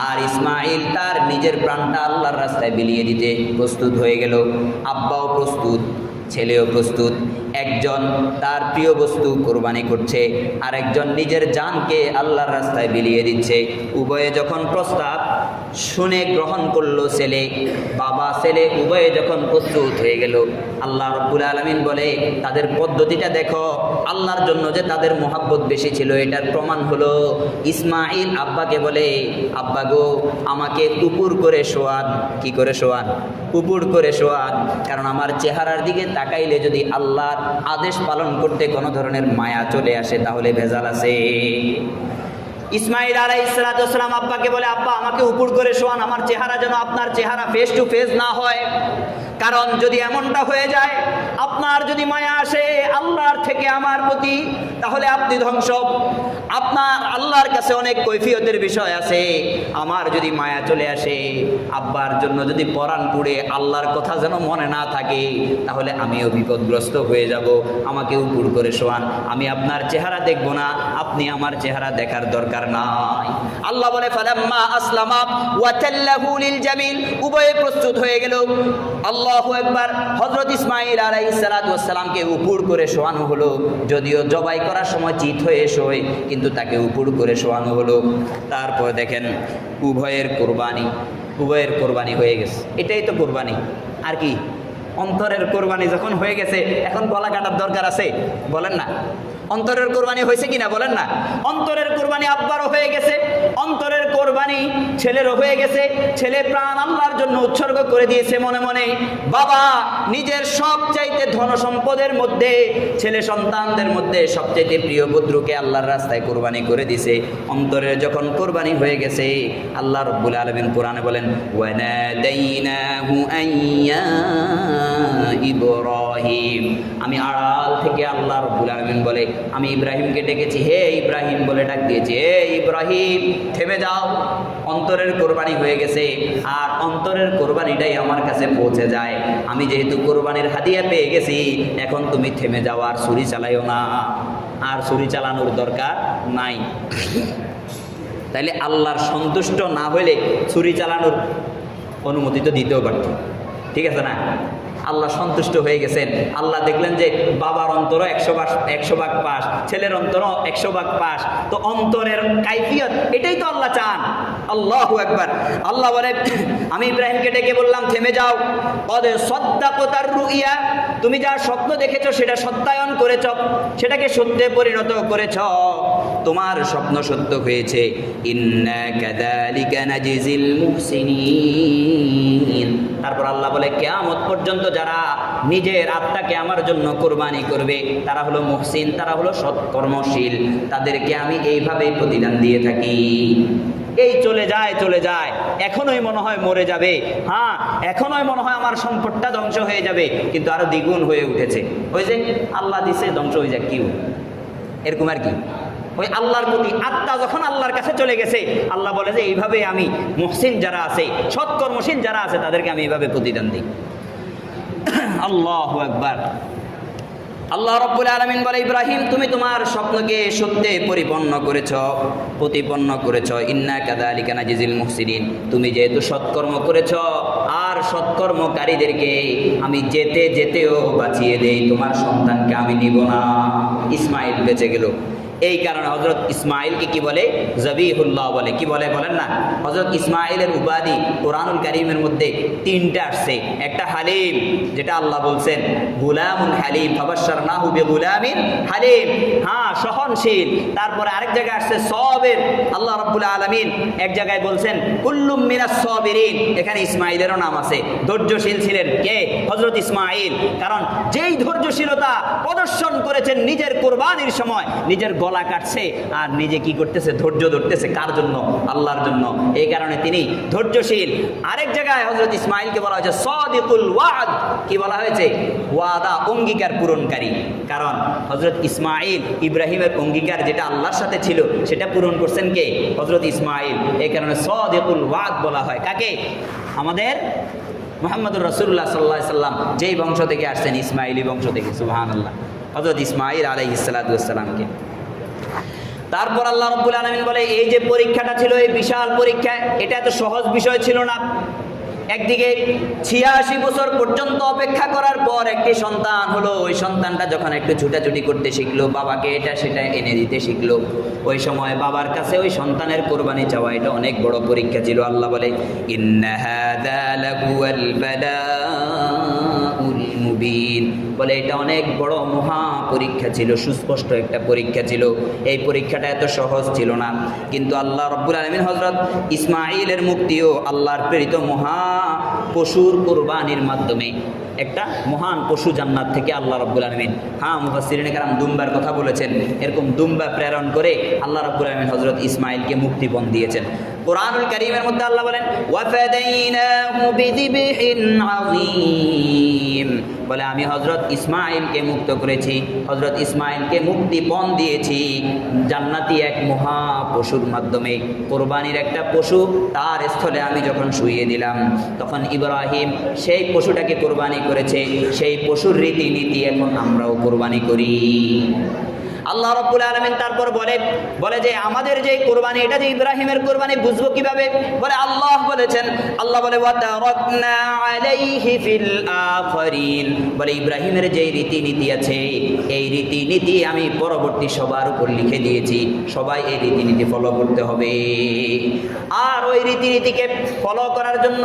আর ইসমাঈল তার নিজের প্রাণটা আল্লাহর রাস্তায় বিলিয়ে দিতে প্রস্তুত হয়ে গেল। আব্বাও প্রস্তুত, ছেলেও প্রস্তুত। একজন তার প্রিয় বস্তু কোরবানি করছে, আর একজন নিজের জানকে আল্লাহর রাস্তায় বিলিয়ে দিচ্ছে। উভয়ে যখন প্রস্তাব শুনে গ্রহণ করলো, ছেলে বাবা ছেলে উভয়ে যখন প্রস্তুত হয়ে গেল, আল্লাহ রাব্বুল আলামিন বলে তাদের পদ্ধতিটা দেখো। আল্লাহর জন্য যে তাদের মহাব্বত বেশি ছিল এটার প্রমাণ হলো ইসমাঈল আব্বাকে বলে, আব্বা গো আমাকে উপর করে শোয়ান। কি করে শোয়ান? উপর করে শোয়ান। কারণ আমার চেহারার দিকে তাকাইলে যদি আল্লাহর আদেশ পালন করতে কোনো ধরনের মায়া চলে আসে তাহলে ভেজাল আছে। ইসমাঈল আলাইহিস সালাম আব্বাকে বলে, আব্বা আমাকে উপর করে শোয়ান, আমার চেহারা যেন আপনার চেহারা ফেস টু ফেস না হয়। কারণ যদি এমনটা হয়ে যায়, আপনার যদি মায়া আসে আল্লাহর থেকে আমার প্রতি, তাহলে আপনি ধ্বংস। আপনার আল্লাহর কাছে অনেক কৈফিয়তের বিষয় আছে। আমার যদি মায়া চলে আসে, আব্বার জন্য যদি পরাণ পুড়ে আল্লাহর কথা যেন মনে না থাকে, তাহলে আমিও বিপদগ্রস্ত হয়ে যাব। আমাকে উপর করে শোয়ান, আমি আপনার চেহারা দেখব না, আপনি আমার চেহারা দেখার দরকার নাই। আল্লাহ বলে ফালাম্মা আসলামা ওয়া তাল্লাহু লিল জামিন। উভয়ে প্রস্তুত হয়ে গেল। আল্লাহু আকবার। হযরত ইসমাঈল আলাইহিস সালামকে উপর করে শোয়ানো হলো। যদিও জবাই করার সময় চিত হয়ে শোয়, কিন্তু তাকে উপর করে শোয়ানো হলো। তারপর দেখেন উভয়ের কোরবানি হয়ে গেছে। এটাই তো কোরবানি, আর কি? অন্তরের কোরবানি যখন হয়ে গেছে, এখন গলা কাটার দরকার আছে? বলেন না। অন্তরের কোরবানি হয়েছে কিনা বলেন না? অন্তরের কোরবানি আব্বারও হয়ে গেছে, অন্তরের কোরবানি ছেলেরও হয়ে গেছে। ছেলে প্রাণ আল্লাহর জন্য উৎসর্গ করে দিয়েছে মনে মনে। বাবা নিজের সবচাইতে ধন সম্পদের মধ্যে, ছেলে সন্তানদের মধ্যে সবচাইতে প্রিয় পুত্রকে আল্লাহর রাস্তায় কোরবানি করে দিয়েছে। অন্তরের যখন কোরবানি হয়ে গেছে, আল্লাহ রাব্বুল আলামিন কোরআনে বলেন, ওয়ানাদাইনাহু আইয়া ইব্রাহিম। আমি আড়াল থেকে আল্লাহ রাব্বুল আলামিন বলে, আমি ইব্রাহিমকে ডেকেছি, হে ইব্রাহিম বলে ডাক দিয়েছি, হে ইব্রাহিম থেমে যাও। অন্তরের কোরবানি হয়ে গেছে, আর অন্তরের কোরবানিটাই আমার কাছে পৌঁছে যায়। আমি যেহেতু কোরবানির হাদিয়া পেয়ে গেছি, এখন তুমি থেমে যাও, আর ছুরি চালাইও না, আর ছুরি চালানোর দরকার নাই। তাইলে আল্লাহর সন্তুষ্ট না হইলে ছুরি চালানোর অনুমতি তো দিতেও পারত, ঠিক আছে না? আল্লাহ সন্তুষ্ট হয়ে গেছেন। আল্লাহ দেখলেন যে বাবার অন্তরও 100 ভাগ পাস, ছেলের অন্তরও 100 ভাগ পাস। তো অন্তরের কাইফিয়ত এটাই তো আল্লাহ চান। আল্লাহু আকবার। আল্লাহ বলে, আমি ইব্রাহিমকে ডেকে বললাম থেমে যাও। কদ সাদ্দাকতার রুইয়া, তুমি যা স্বপ্ন দেখেছো সেটা সত্যায়ন করেছ, সেটাকে সত্যে পরিণত করেছ, তোমার স্বপ্ন সত্য হয়েছে। ইন্না কাযালিকা নাজিজিল মুহসিনিন। তারপর আল্লাহ বলে, কিয়ামত পর্যন্ত যারা নিজের আত্মাকে আমার জন্য কোরবানি করবে তারা হলো মুহসিন, তারা হলো সৎকর্মশীল, তাদেরকে আমি এইভাবেই প্রতিদান দিয়ে থাকি। এই চলে যায়, এখনোই মনে হয় মরে যাবে, হ্যাঁ এখনোই মনে হয় আমার সম্পদটা ধ্বংস হয়ে যাবে, কিন্তু আরো দ্বিগুণ হয়ে উঠেছে। ওই যে আল্লাহ দিছে ধ্বংস হয়ে যায়, কি এরকম আর কি। ওই আল্লাহর প্রতি আত্মা যখন আল্লাহর কাছে চলে গেছে, আল্লাহ বলে যে এইভাবে আমি মুহসিন যারা আছে, সৎকর্মশীল যারা আছে, তাদেরকে আমি এইভাবে প্রতিদান দিই। আল্লাহু আকবার। আল্লাহ রাব্বুল আলামিন বলে, ইব্রাহিম তুমি তোমার স্বপ্নকে সত্যে প্রতিপন্ন করেছ। ইন্না কাযালিকা নাজিজিল মুহসিনিন। তুমি যেহেতু সৎকর্ম করেছ, আর সৎকর্মকারীদেরকে আমি যেতেও বাঁচিয়ে দেই, তোমার সন্তানকে আমি নিব না। ইসমাইল বেঁচে গেল। এই কারণে হযরত ইসমাইলকে কি বলে? জবিহুল্লাহ বলে। কি বলে বলেন না? হযরত ইসমাইলের উপাধি কোরআনুল কারীমের মধ্যে 3টা আসছে। একটা হালিম, যেটা আল্লাহ বলছেন গুলামুল হালিম, ফাবাশশারনাহু বিগুলামিন হালিম, হ্যাঁ সহনশীল। তারপরে আরেক জায়গায় আসছে সবির। আল্লাহ রাব্বুল আলামিন এক জায়গায় বলছেন কুল্লুম মিনাস সাবিরিন। এখানে ইসমাইলেরও নাম আছে। ধৈর্যশীল ছিলেন কে? হযরত ইসমাইল। কারণ যেই ধৈর্যশীলতা প্রদর্শন করেছেন নিজের কুরবানির সময়, নিজের গলা কাটছে আর নিজে কি করতেছে? ধৈর্য ধরতেছে। কার জন্য? আল্লাহর জন্য। এই কারণে তিনি ধৈর্যশীল। আরেক জায়গায় হযরত ইসমাইলকে বলা হয়েছে সাদিকুল ওয়াদ। কি বলা হয়েছে? ওয়াদা, অঙ্গীকার পূরণকারী। কারণ হযরত ইসমাইল ইব্রাহিমের অঙ্গীকার যেটা আল্লাহর সাথে ছিল সেটা পূরণ করছেন কে? হযরত ইসমাইল। এই কারণে সাদিকুল ওয়াদ বলা হয় কাকে? আমাদের মুহাম্মদুর রাসূলুল্লাহ সাল্লাল্লাহু আলাইহি সাল্লাম যেই বংশ থেকে আসছেন, ইসমাইলি বংশ থেকে। সুবহানাল্লাহ। হযরত ইসমাইল আলাইহিস সালাতু ওয়াস সালামকে। তারপর আল্লাহ রাব্বুল আলামিন বলে, এই যে পরীক্ষাটা ছিল, এই বিশাল পরীক্ষা, এটা এত সহজ বিষয় ছিল না। একদিকে 86 বছর পর্যন্ত অপেক্ষা করার পর একটি সন্তান হলো। ওই সন্তানটা যখন একটু ছুটাছুটি করতে শিখলো, বাবাকে এটা সেটা এনে দিতে শিখলো, ওই সময় বাবার কাছে ওই সন্তানের কোরবানি চাওয়া এটা অনেক বড় পরীক্ষা ছিল। আল্লাহ বলে, ইন্না হাযা লাহুয়াল বালাউল মুবিন। বলে এটা অনেক বড় মহা পরীক্ষা ছিল, সুস্পষ্ট একটা পরীক্ষা ছিল। এই পরীক্ষাটা এত সহজ ছিল না। কিন্তু আল্লাহ রাব্বুল আলামিন হযরত ইসমাইলের মুক্তিও আল্লাহর প্রেরিত মহা পশুর কুরবানির মাধ্যমে, একটা মহান পশু জান্নাত থেকে আল্লাহ রাব্বুল আলামিন, হ্যাঁ মুফাসসিরিনে কেরাম দুম্বার কথা বলেছেন, এরকম দুম্বা প্রেরণ করে আল্লাহ রাব্বুল আলামিন হযরত ইসমাইলকে মুক্তিপণ দিয়েছেন। কোরআনুল কারীমের মধ্যে আল্লাহ বলেন, ওয়াফাদাইনাহু বিযিবহিন আযীম। বলে আমি হযরত ইসমাইলকে মুক্ত করেছি, হযরত ইসমাইলকে মুক্তিপণ দিয়েছি জান্নাতি এক মহা পশুর মাধ্যমে। কোরবানির একটা পশু তার স্থলে আমি যখন শুইয়ে দিলাম, তখন ইব্রাহিম সেই পশুটাকে কোরবানি করেছে। সেই পশুর রীতিনীতি এখন আমরাও কোরবানি করি। আল্লাহ রাব্বুল আলামিন তারপর বলে যে আমাদের যে কোরবানি, এটা যে ইব্রাহিমের কোরবানি, বুঝবো কিভাবে? বলে আল্লাহ বলেছেন, আল্লাহ বলে ওয়া তারাকনা আলাইহি ফিল আখিরিন। বলে ইব্রাহিমের যে রীতিনীতি আছে, এই রীতিনীতি আমি পরবর্তী সবার উপর লিখে দিয়েছি। সবাই এই রীতিনীতি ফলো করতে হবে। আর ওই রীতিনীতিকে ফলো করার জন্য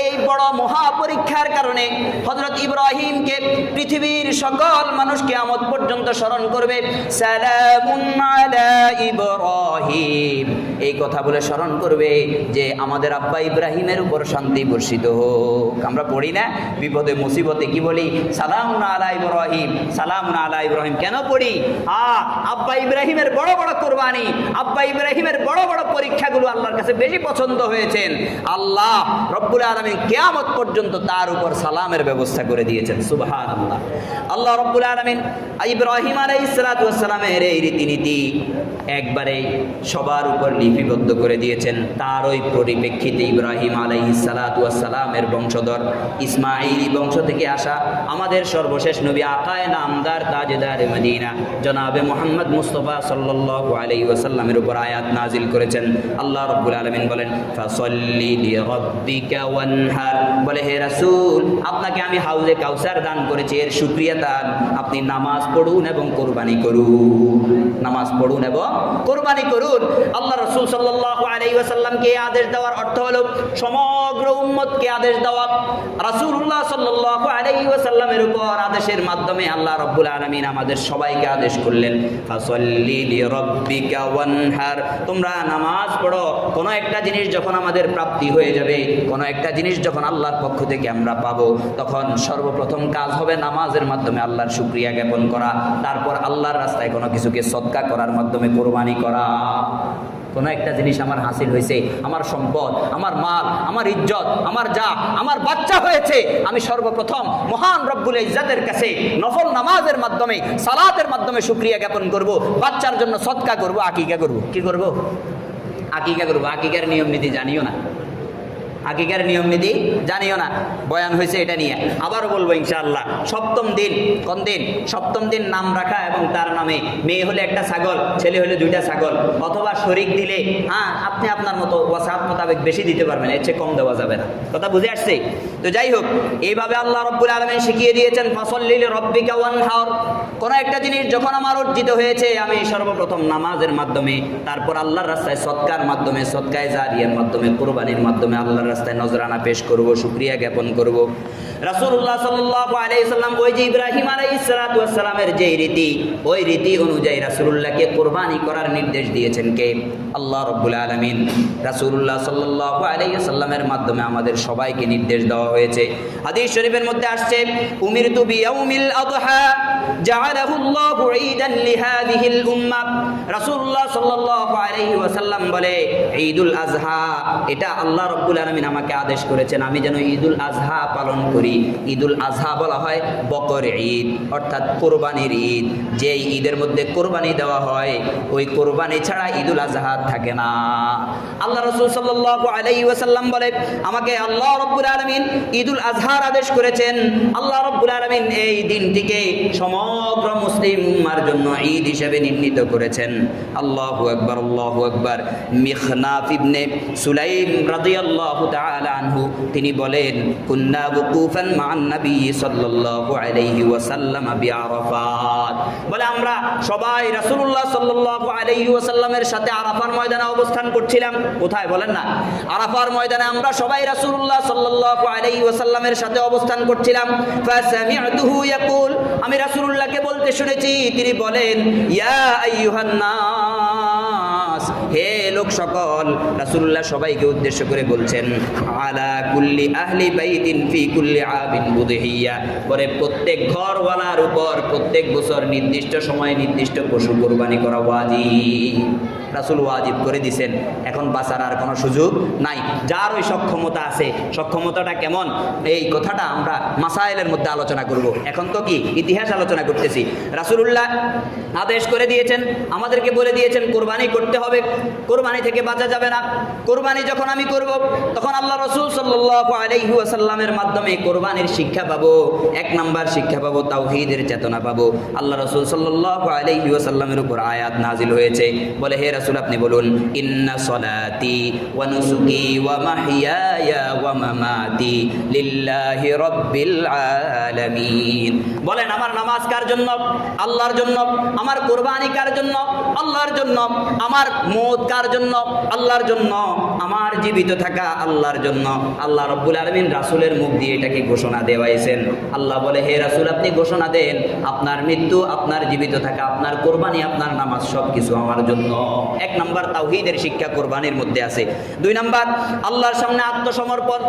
এই বড় মহা পরীক্ষার কারণে হযরত ইব্রাহিমকে পৃথিবীর সকল মানুষ কিয়ামত পর্যন্ত স্মরণ করবে। সালামুন আলা ইব্রাহিম, এই কথা বলে স্মরণ করবে যে আমাদের আব্বা ইব্রাহিমের উপর শান্তি বর্ষিত হোক। আমরা পড়ি না বিপদে মুসিবতে কি বলি? সালামুন আলা ইব্রাহিম, সালামুন আলা ইব্রাহিম। কেন পড়ি? আব্বা ইব্রাহিমের বড় বড় কোরবানি, আব্বা ইব্রাহিমের বড় বড় পরীক্ষাগুলো আল্লাহর কাছে বেশি পছন্দ হয়েছেন। আল্লাহ রব্বুল আলামিন কিয়ামত পর্যন্ত তার উপর সালামের ব্যবস্থা করে দিয়েছেন। সুবহানাল্লাহ। আল্লাহ রব্বুল আলামিন ইব্রাহিম আলাইহিস সালাতু ওয়াস সালামের এই রীতিনীতি একবারে সবার উপর লিপিবদ্ধ করে দিয়েছেন। তার ওই পরিপ্রেক্ষিতে ইব্রাহিম আলাইহিস সালাতু ওয়াস সালামের বংশধর ইসমাঈলী বংশ থেকে আসা আমাদের সর্বশেষ নবী আকায়ে নামদার তাজদার মদিনা জনাবে মুহাম্মদ মুস্তাফা সাল্লাল্লাহু আলাইহি ওয়াসাল্লামের উপর আয়াত নাজিল করেছেন। আল্লাহ রাব্বুল আলামিন বলেন, ফাসাল্লি লিরাব্বিকা ওয়ানহার, বলে হে রাসূল আপনাকে আমি হাউজে কাউসার দান করেছি, এর শুকরিয়া দান, আপনি নামাজ পড়ুন এবং কুরবানি করুন। নামাজ পড়ুন এবং কুরবানি করুন। আল্লাহ রাসূল সাল্লাল্লাহু আলাইহি ওয়াসাল্লামকে আদেশ দেওয়ার অর্থ হলো সমগ্র উম্মতকে আদেশ দেওয়া। রাসূলুল্লাহ সাল্লাল্লাহু আলাইহি ওয়াসাল্লামের উপর আদেশের মাধ্যমে আল্লাহ রাব্বুল আলামিন আমাদের সবাইকে আদেশ করলেন, ফাসাল্লি লিরাব্বিকা ওয়ানহার, তোমরা নামাজ পড়ো। কোনো একটা জিনিস যখন আমাদের প্রাপ্তি হয়ে যাবে, কোনো একটা জিনিস যখন আল্লাহর পক্ষ থেকে আমরা পাবো, তখন সর্বপ্রথম কাজ হবে নামাজের মাধ্যমে আল্লাহর শুকরিয়া জ্ঞাপন করা, তারপর আল্লাহর রাস্তায় কোনো কিছুকে সদকা করার মাধ্যমে কোরবানি করা। কোনো একটা জিনিস আমার হাসিল হয়েছে, আমার সম্পদ, আমার মাল, আমার ইজ্জত, আমার যা, আমার বাচ্চা হয়েছে, আমি সর্বপ্রথম মহান রব্বুল ইজ্জতের কাছে নফল নামাজের মাধ্যমে, সালাতের মাধ্যমে শুকরিয়া জ্ঞাপন করব, বাচ্চার জন্য সদকা করব, আকিকা করব। কি করব? আকিকা করব। আকিকার নিয়ম নীতি জানিও না, আকিকার নিয়ম নীতি জানিও না, বয়ান হয়েছে এটা নিয়ে, আবারও বলবো ইনশাআল্লাহ। সপ্তম দিন, কোন দিন? সপ্তম দিন নাম রাখা এবং তার নামে মেয়ে হলে একটা ছাগল, ছেলে হলে 2টা ছাগল, অথবা শরীক দিলে আপনি আপনার মতো ওয়াসাত মোতাবেক বেশি দিতে পারবেন, এর চেয়ে কম দেওয়া যাবে না। কথা বুঝে আসছে? তো যাই হোক, এইভাবে আল্লাহ রব্বুল আলামিন শিখিয়ে দিয়েছেন ফাসাল্লি লিরাব্বিকা ওয়ানহার। কোনো একটা জিনিস যখন আমার অর্জিত হয়েছে, আমি সর্বপ্রথম নামাজের মাধ্যমে, তারপর আল্লাহর রাস্তায় সদকার মাধ্যমে, সদকায়ে জারিয়ার মাধ্যমে, কুরবানির মাধ্যমে আল্লাহর রাস্তায় নজরানা পেশ করব, শুকরিয়া জ্ঞাপন করব। রাসূলুল্লাহ সাল্লাল্লাহু আলাইহি ওয়াসাল্লাম ওই যে ইব্রাহিম আলাইহিস সালাতু ওয়াস সালামের যে রীতি, ওই রীতি অনুযায়ী রাসূলুল্লাহকে কুরবানি করার নির্দেশ দিয়েছেন কে? আল্লাহ রাব্বুল আলামিন। রাসূলুল্লাহ সাল্লাল্লাহু আলাইহি ওয়াসাল্লামের মাধ্যমে আমাদের সবাইকে নির্দেশ দেওয়া হয়েছে। হাদিস শরীফের মধ্যে আসছে, উমিরতু বিয়াউমিল আযহা জাআলাহু আল্লাহু ঈদান লিহাদিহিল উম্মাহ। রাসূলুল্লাহ সাল্লাল্লাহু আলাইহি ওয়াসাল্লাম বলে, ঈদুল আযহা এটা আল্লাহ রাব্বুল আলামিন আমাকে আদেশ করেছেন আমি যেন ঈদুল আযহা পালন করি। ঈদুল আযহা বলা হয় বকর ঈদ, অর্থাৎ কোরবানির ঈদ। যে ঈদের মধ্যে কোরবানি দেওয়া হয়, ওই কোরবানি ছাড়া ঈদুল আযহা থাকে না। আল্লাহ রাসূল সাল্লাল্লাহু আলাইহি ওয়াসাল্লাম বলে, আমাকে আল্লাহ রাব্বুল আলামিন ঈদুল আযহার আদেশ করেছেন। আল্লাহ রাব্বুল আলামিন এই দিনটিকে সমগ্র মুসলিম উম্মার জন্য ঈদ হিসেবে নির্ণীত করেছেন। আল্লাহু আকবার, আল্লাহু আকবার। মিখনাফ ইবনে সুলাইম রাদিয়াল্লাহু তাআলা আনহু তিনি বলেন, কুন্না ওয়াকুফান মা'আন নবী সাল্লাল্লাহু আলাইহি ওয়াসাল্লাম বিআরাফাত। বলে আমরা সবাই রাসূলুল্লাহ সাল্লাল্লাহু আলাইহি ওয়াসাল্লামের সাথে আরাফার ময়দানে অবস্থান করছিলাম। কোথায় বলেন না? আরাফার ময়দানে আমরা সবাই রাসূলুল্লাহ সাল্লাল্লাহু আলাইহি ওয়াসাল্লামের সাথে অবস্থান করছিলাম। ফাসামি'তুহু ইয়াকুল, আমি রাসূলুল্লাহকে বলতে শুনেছি, তিনি বলেন, ইয়া আইয়ুহান নাস, হে লোক সকল। রাসূলুল্লাহ সবাইকে উদ্দেশ্য করে বলছেন, আলা কুল্লি আহলি বাইতিন ফি কুল্লি আবিন বুদহিয়া, পরে প্রত্যেক ঘরওয়ালার উপর প্রত্যেক বছর নির্দিষ্ট সময়ে নির্দিষ্ট পশু কুরবানি করা ওয়াজিব। রাসূল ওয়াজিব করে দিয়েছেন, এখন বাঁচার আর কোনো সুযোগ নাই। যার ওই সক্ষমতা আছে, সক্ষমতাটা কেমন, এই কথাটা আমরা মাসাইলের মধ্যে আলোচনা করব। এখন তো কি ইতিহাস আলোচনা করতেছি। রাসূলুল্লাহ আদেশ করে দিয়েছেন, আমাদেরকে বলে দিয়েছেন কোরবানি করতে হবে, কোরবানি থেকে বাঁচা যাবে না। কোরবানি যখন আমি করব, তখন আল্লাহ রাসূল সাল্লাল্লাহু আলাইহি ওয়াসাল্লামের মাধ্যমে কোরবানির শিক্ষা পাবো। 1 নাম্বার শিক্ষা পাবো, তাওহীদের চেতনা পাবো। আল্লাহ রাসূল সাল্লাল্লাহু আলাইহি ওয়াসাল্লামের উপর আয়াত নাজিল হয়েছে, বলে হে রাসূল আপনি বলুন, ইন্না সলাতি ওয়া নুসুকি ওয়া মাহইয়ায়া ওয়া মামাতি লিল্লাহি রাব্বিল আলামিন। বলেন আমার নামাজ কার জন্য? আল্লাহর জন্য। আমার কুরবানি কার জন্য? আল্লাহর জন্য। আমার মওত কার জন্য? আল্লাহর জন্য। আমার জীবিত থাকা আল্লাহর জন্য। আল্লাহ রাব্বুল আলামিন রাসূলের মুখ দিয়ে এটাকে ঘোষণা দেওয়াইছেন। আল্লাহ বলে, হে রাসূল আপনি ঘোষণা দেন, আপনার মৃত্যু, আপনার জীবিত থাকা, আপনার কুরবানি, আপনার নামাজ সবকিছু আমার জন্য। এক নাম্বার তাওহীদের শিক্ষা কুরবানির মধ্যে আছে। 2 নাম্বার আল্লাহর সামনে আত্মসমর্পণ।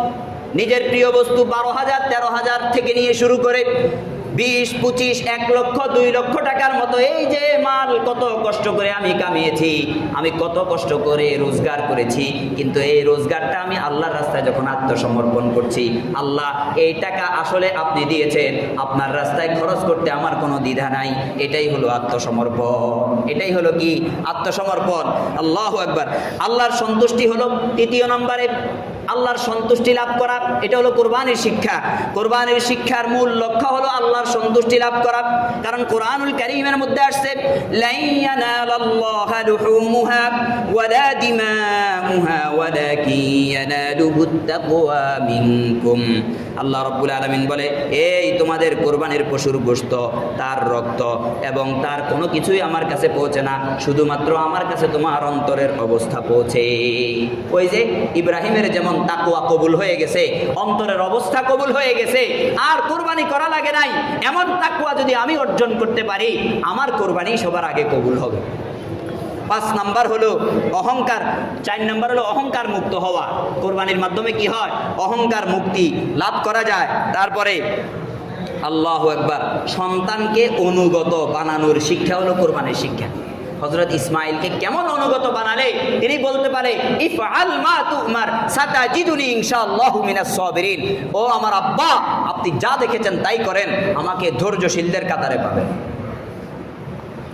নিজের প্রিয় বস্তু 12,000 13,000 থেকে নিয়ে শুরু করে 20, 25, 1 লক্ষ 2 লক্ষ টাকার মতো এই যে মাল কত কষ্ট করে আমি কামিয়েছি, আমি কত কষ্ট করে রোজগার করেছি, কিন্তু এই রোজগারটা আমি আল্লাহর রাস্তায় যখন আত্মসমর্পণ করছি, আল্লাহ এই টাকা আসলে আপনি দিয়েছেন, আপনার রাস্তায় খরচ করতে আমার কোনো দ্বিধা নাই। এটাই হলো আত্মসমর্পণ। এটাই হলো কি? আত্মসমর্পণ। আল্লাহু আকবার। আল্লাহর সন্তুষ্টি হলো 3 নম্বরে। আল্লাহর সন্তুষ্টি লাভ করা, এটা হলো কুরবানির শিক্ষা। কুরবানির শিক্ষার মূল লক্ষ্য হলো আল্লাহর সন্তুষ্টি লাভ করা। কারণ কোরআনুল কারীমের মধ্যে আসছে, লা ইয়ানালাল্লাহা লুহুমুহা ওয়ালা দিমাউহা ওয়ালাকিন ইয়ানালুহুত তাকওয়া মিনকুম। আল্লাহ রাব্বুল আলামিন বলে, এই তোমাদের কোরবানির পশুর গোশত, তার রক্ত এবং তার কোনো কিছুই আমার কাছে পৌঁছে না, শুধুমাত্র আমার কাছে তোমার অন্তরের অবস্থা পৌঁছে। ওই যে ইব্রাহিমের যেমন তাকওয়া কবুল হয়ে গেছে, অন্তরের অবস্থা কবুল হয়ে গেছে, আর কোরবানি করা লাগে নাই, এমন তাকওয়া যদি আমি অর্জন করতে পারি, আমার কোরবানি সবার আগে কবুল হবে। 5 নাম্বার হলো অহংকার। 4 নাম্বার হলো অহংকার মুক্ত হওয়া। কোরবানির মাধ্যমে কি হয়? অহংকার মুক্তি লাভ করা যায়। তারপরে আল্লাহু আকবার, সন্তানকে অনুগত বানানোর শিক্ষা হলো কোরবানির শিক্ষা। হযরত ইসমাঈলকে কেমন অনুগত বানালে তিনি বলতে পারে, ইফআল মা তুমার সাতাজিদুনি ইনশাআল্লাহু মিনাস সাবিরিন। ও আমার আব্বা, আপনি যা দেখেছেন তাই করেন, আমাকে ধৈর্যশীলদের কাতারে পাবেন।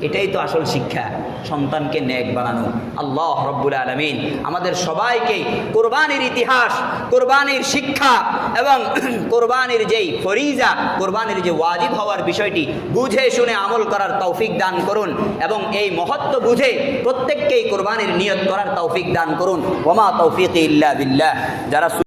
এটাই তো আসল শিক্ষা, সন্তানকে নেক বানানো। আল্লাহ রাব্বুল আলামিন আমাদের সবাইকে কোরবানির ইতিহাস, কোরবানির শিক্ষা এবং কোরবানির যেই ফরিজা, কোরবানির যে ওয়াজিব হওয়ার বিষয়টি বুঝে শুনে আমল করার তৌফিক দান করুন এবং এই মহত্ব বুঝে প্রত্যেককেই কোরবানির নিয়ত করার তৌফিক দান করুন। ওয়া মা তৌফিকি ইল্লা বিল্লাহ। যারা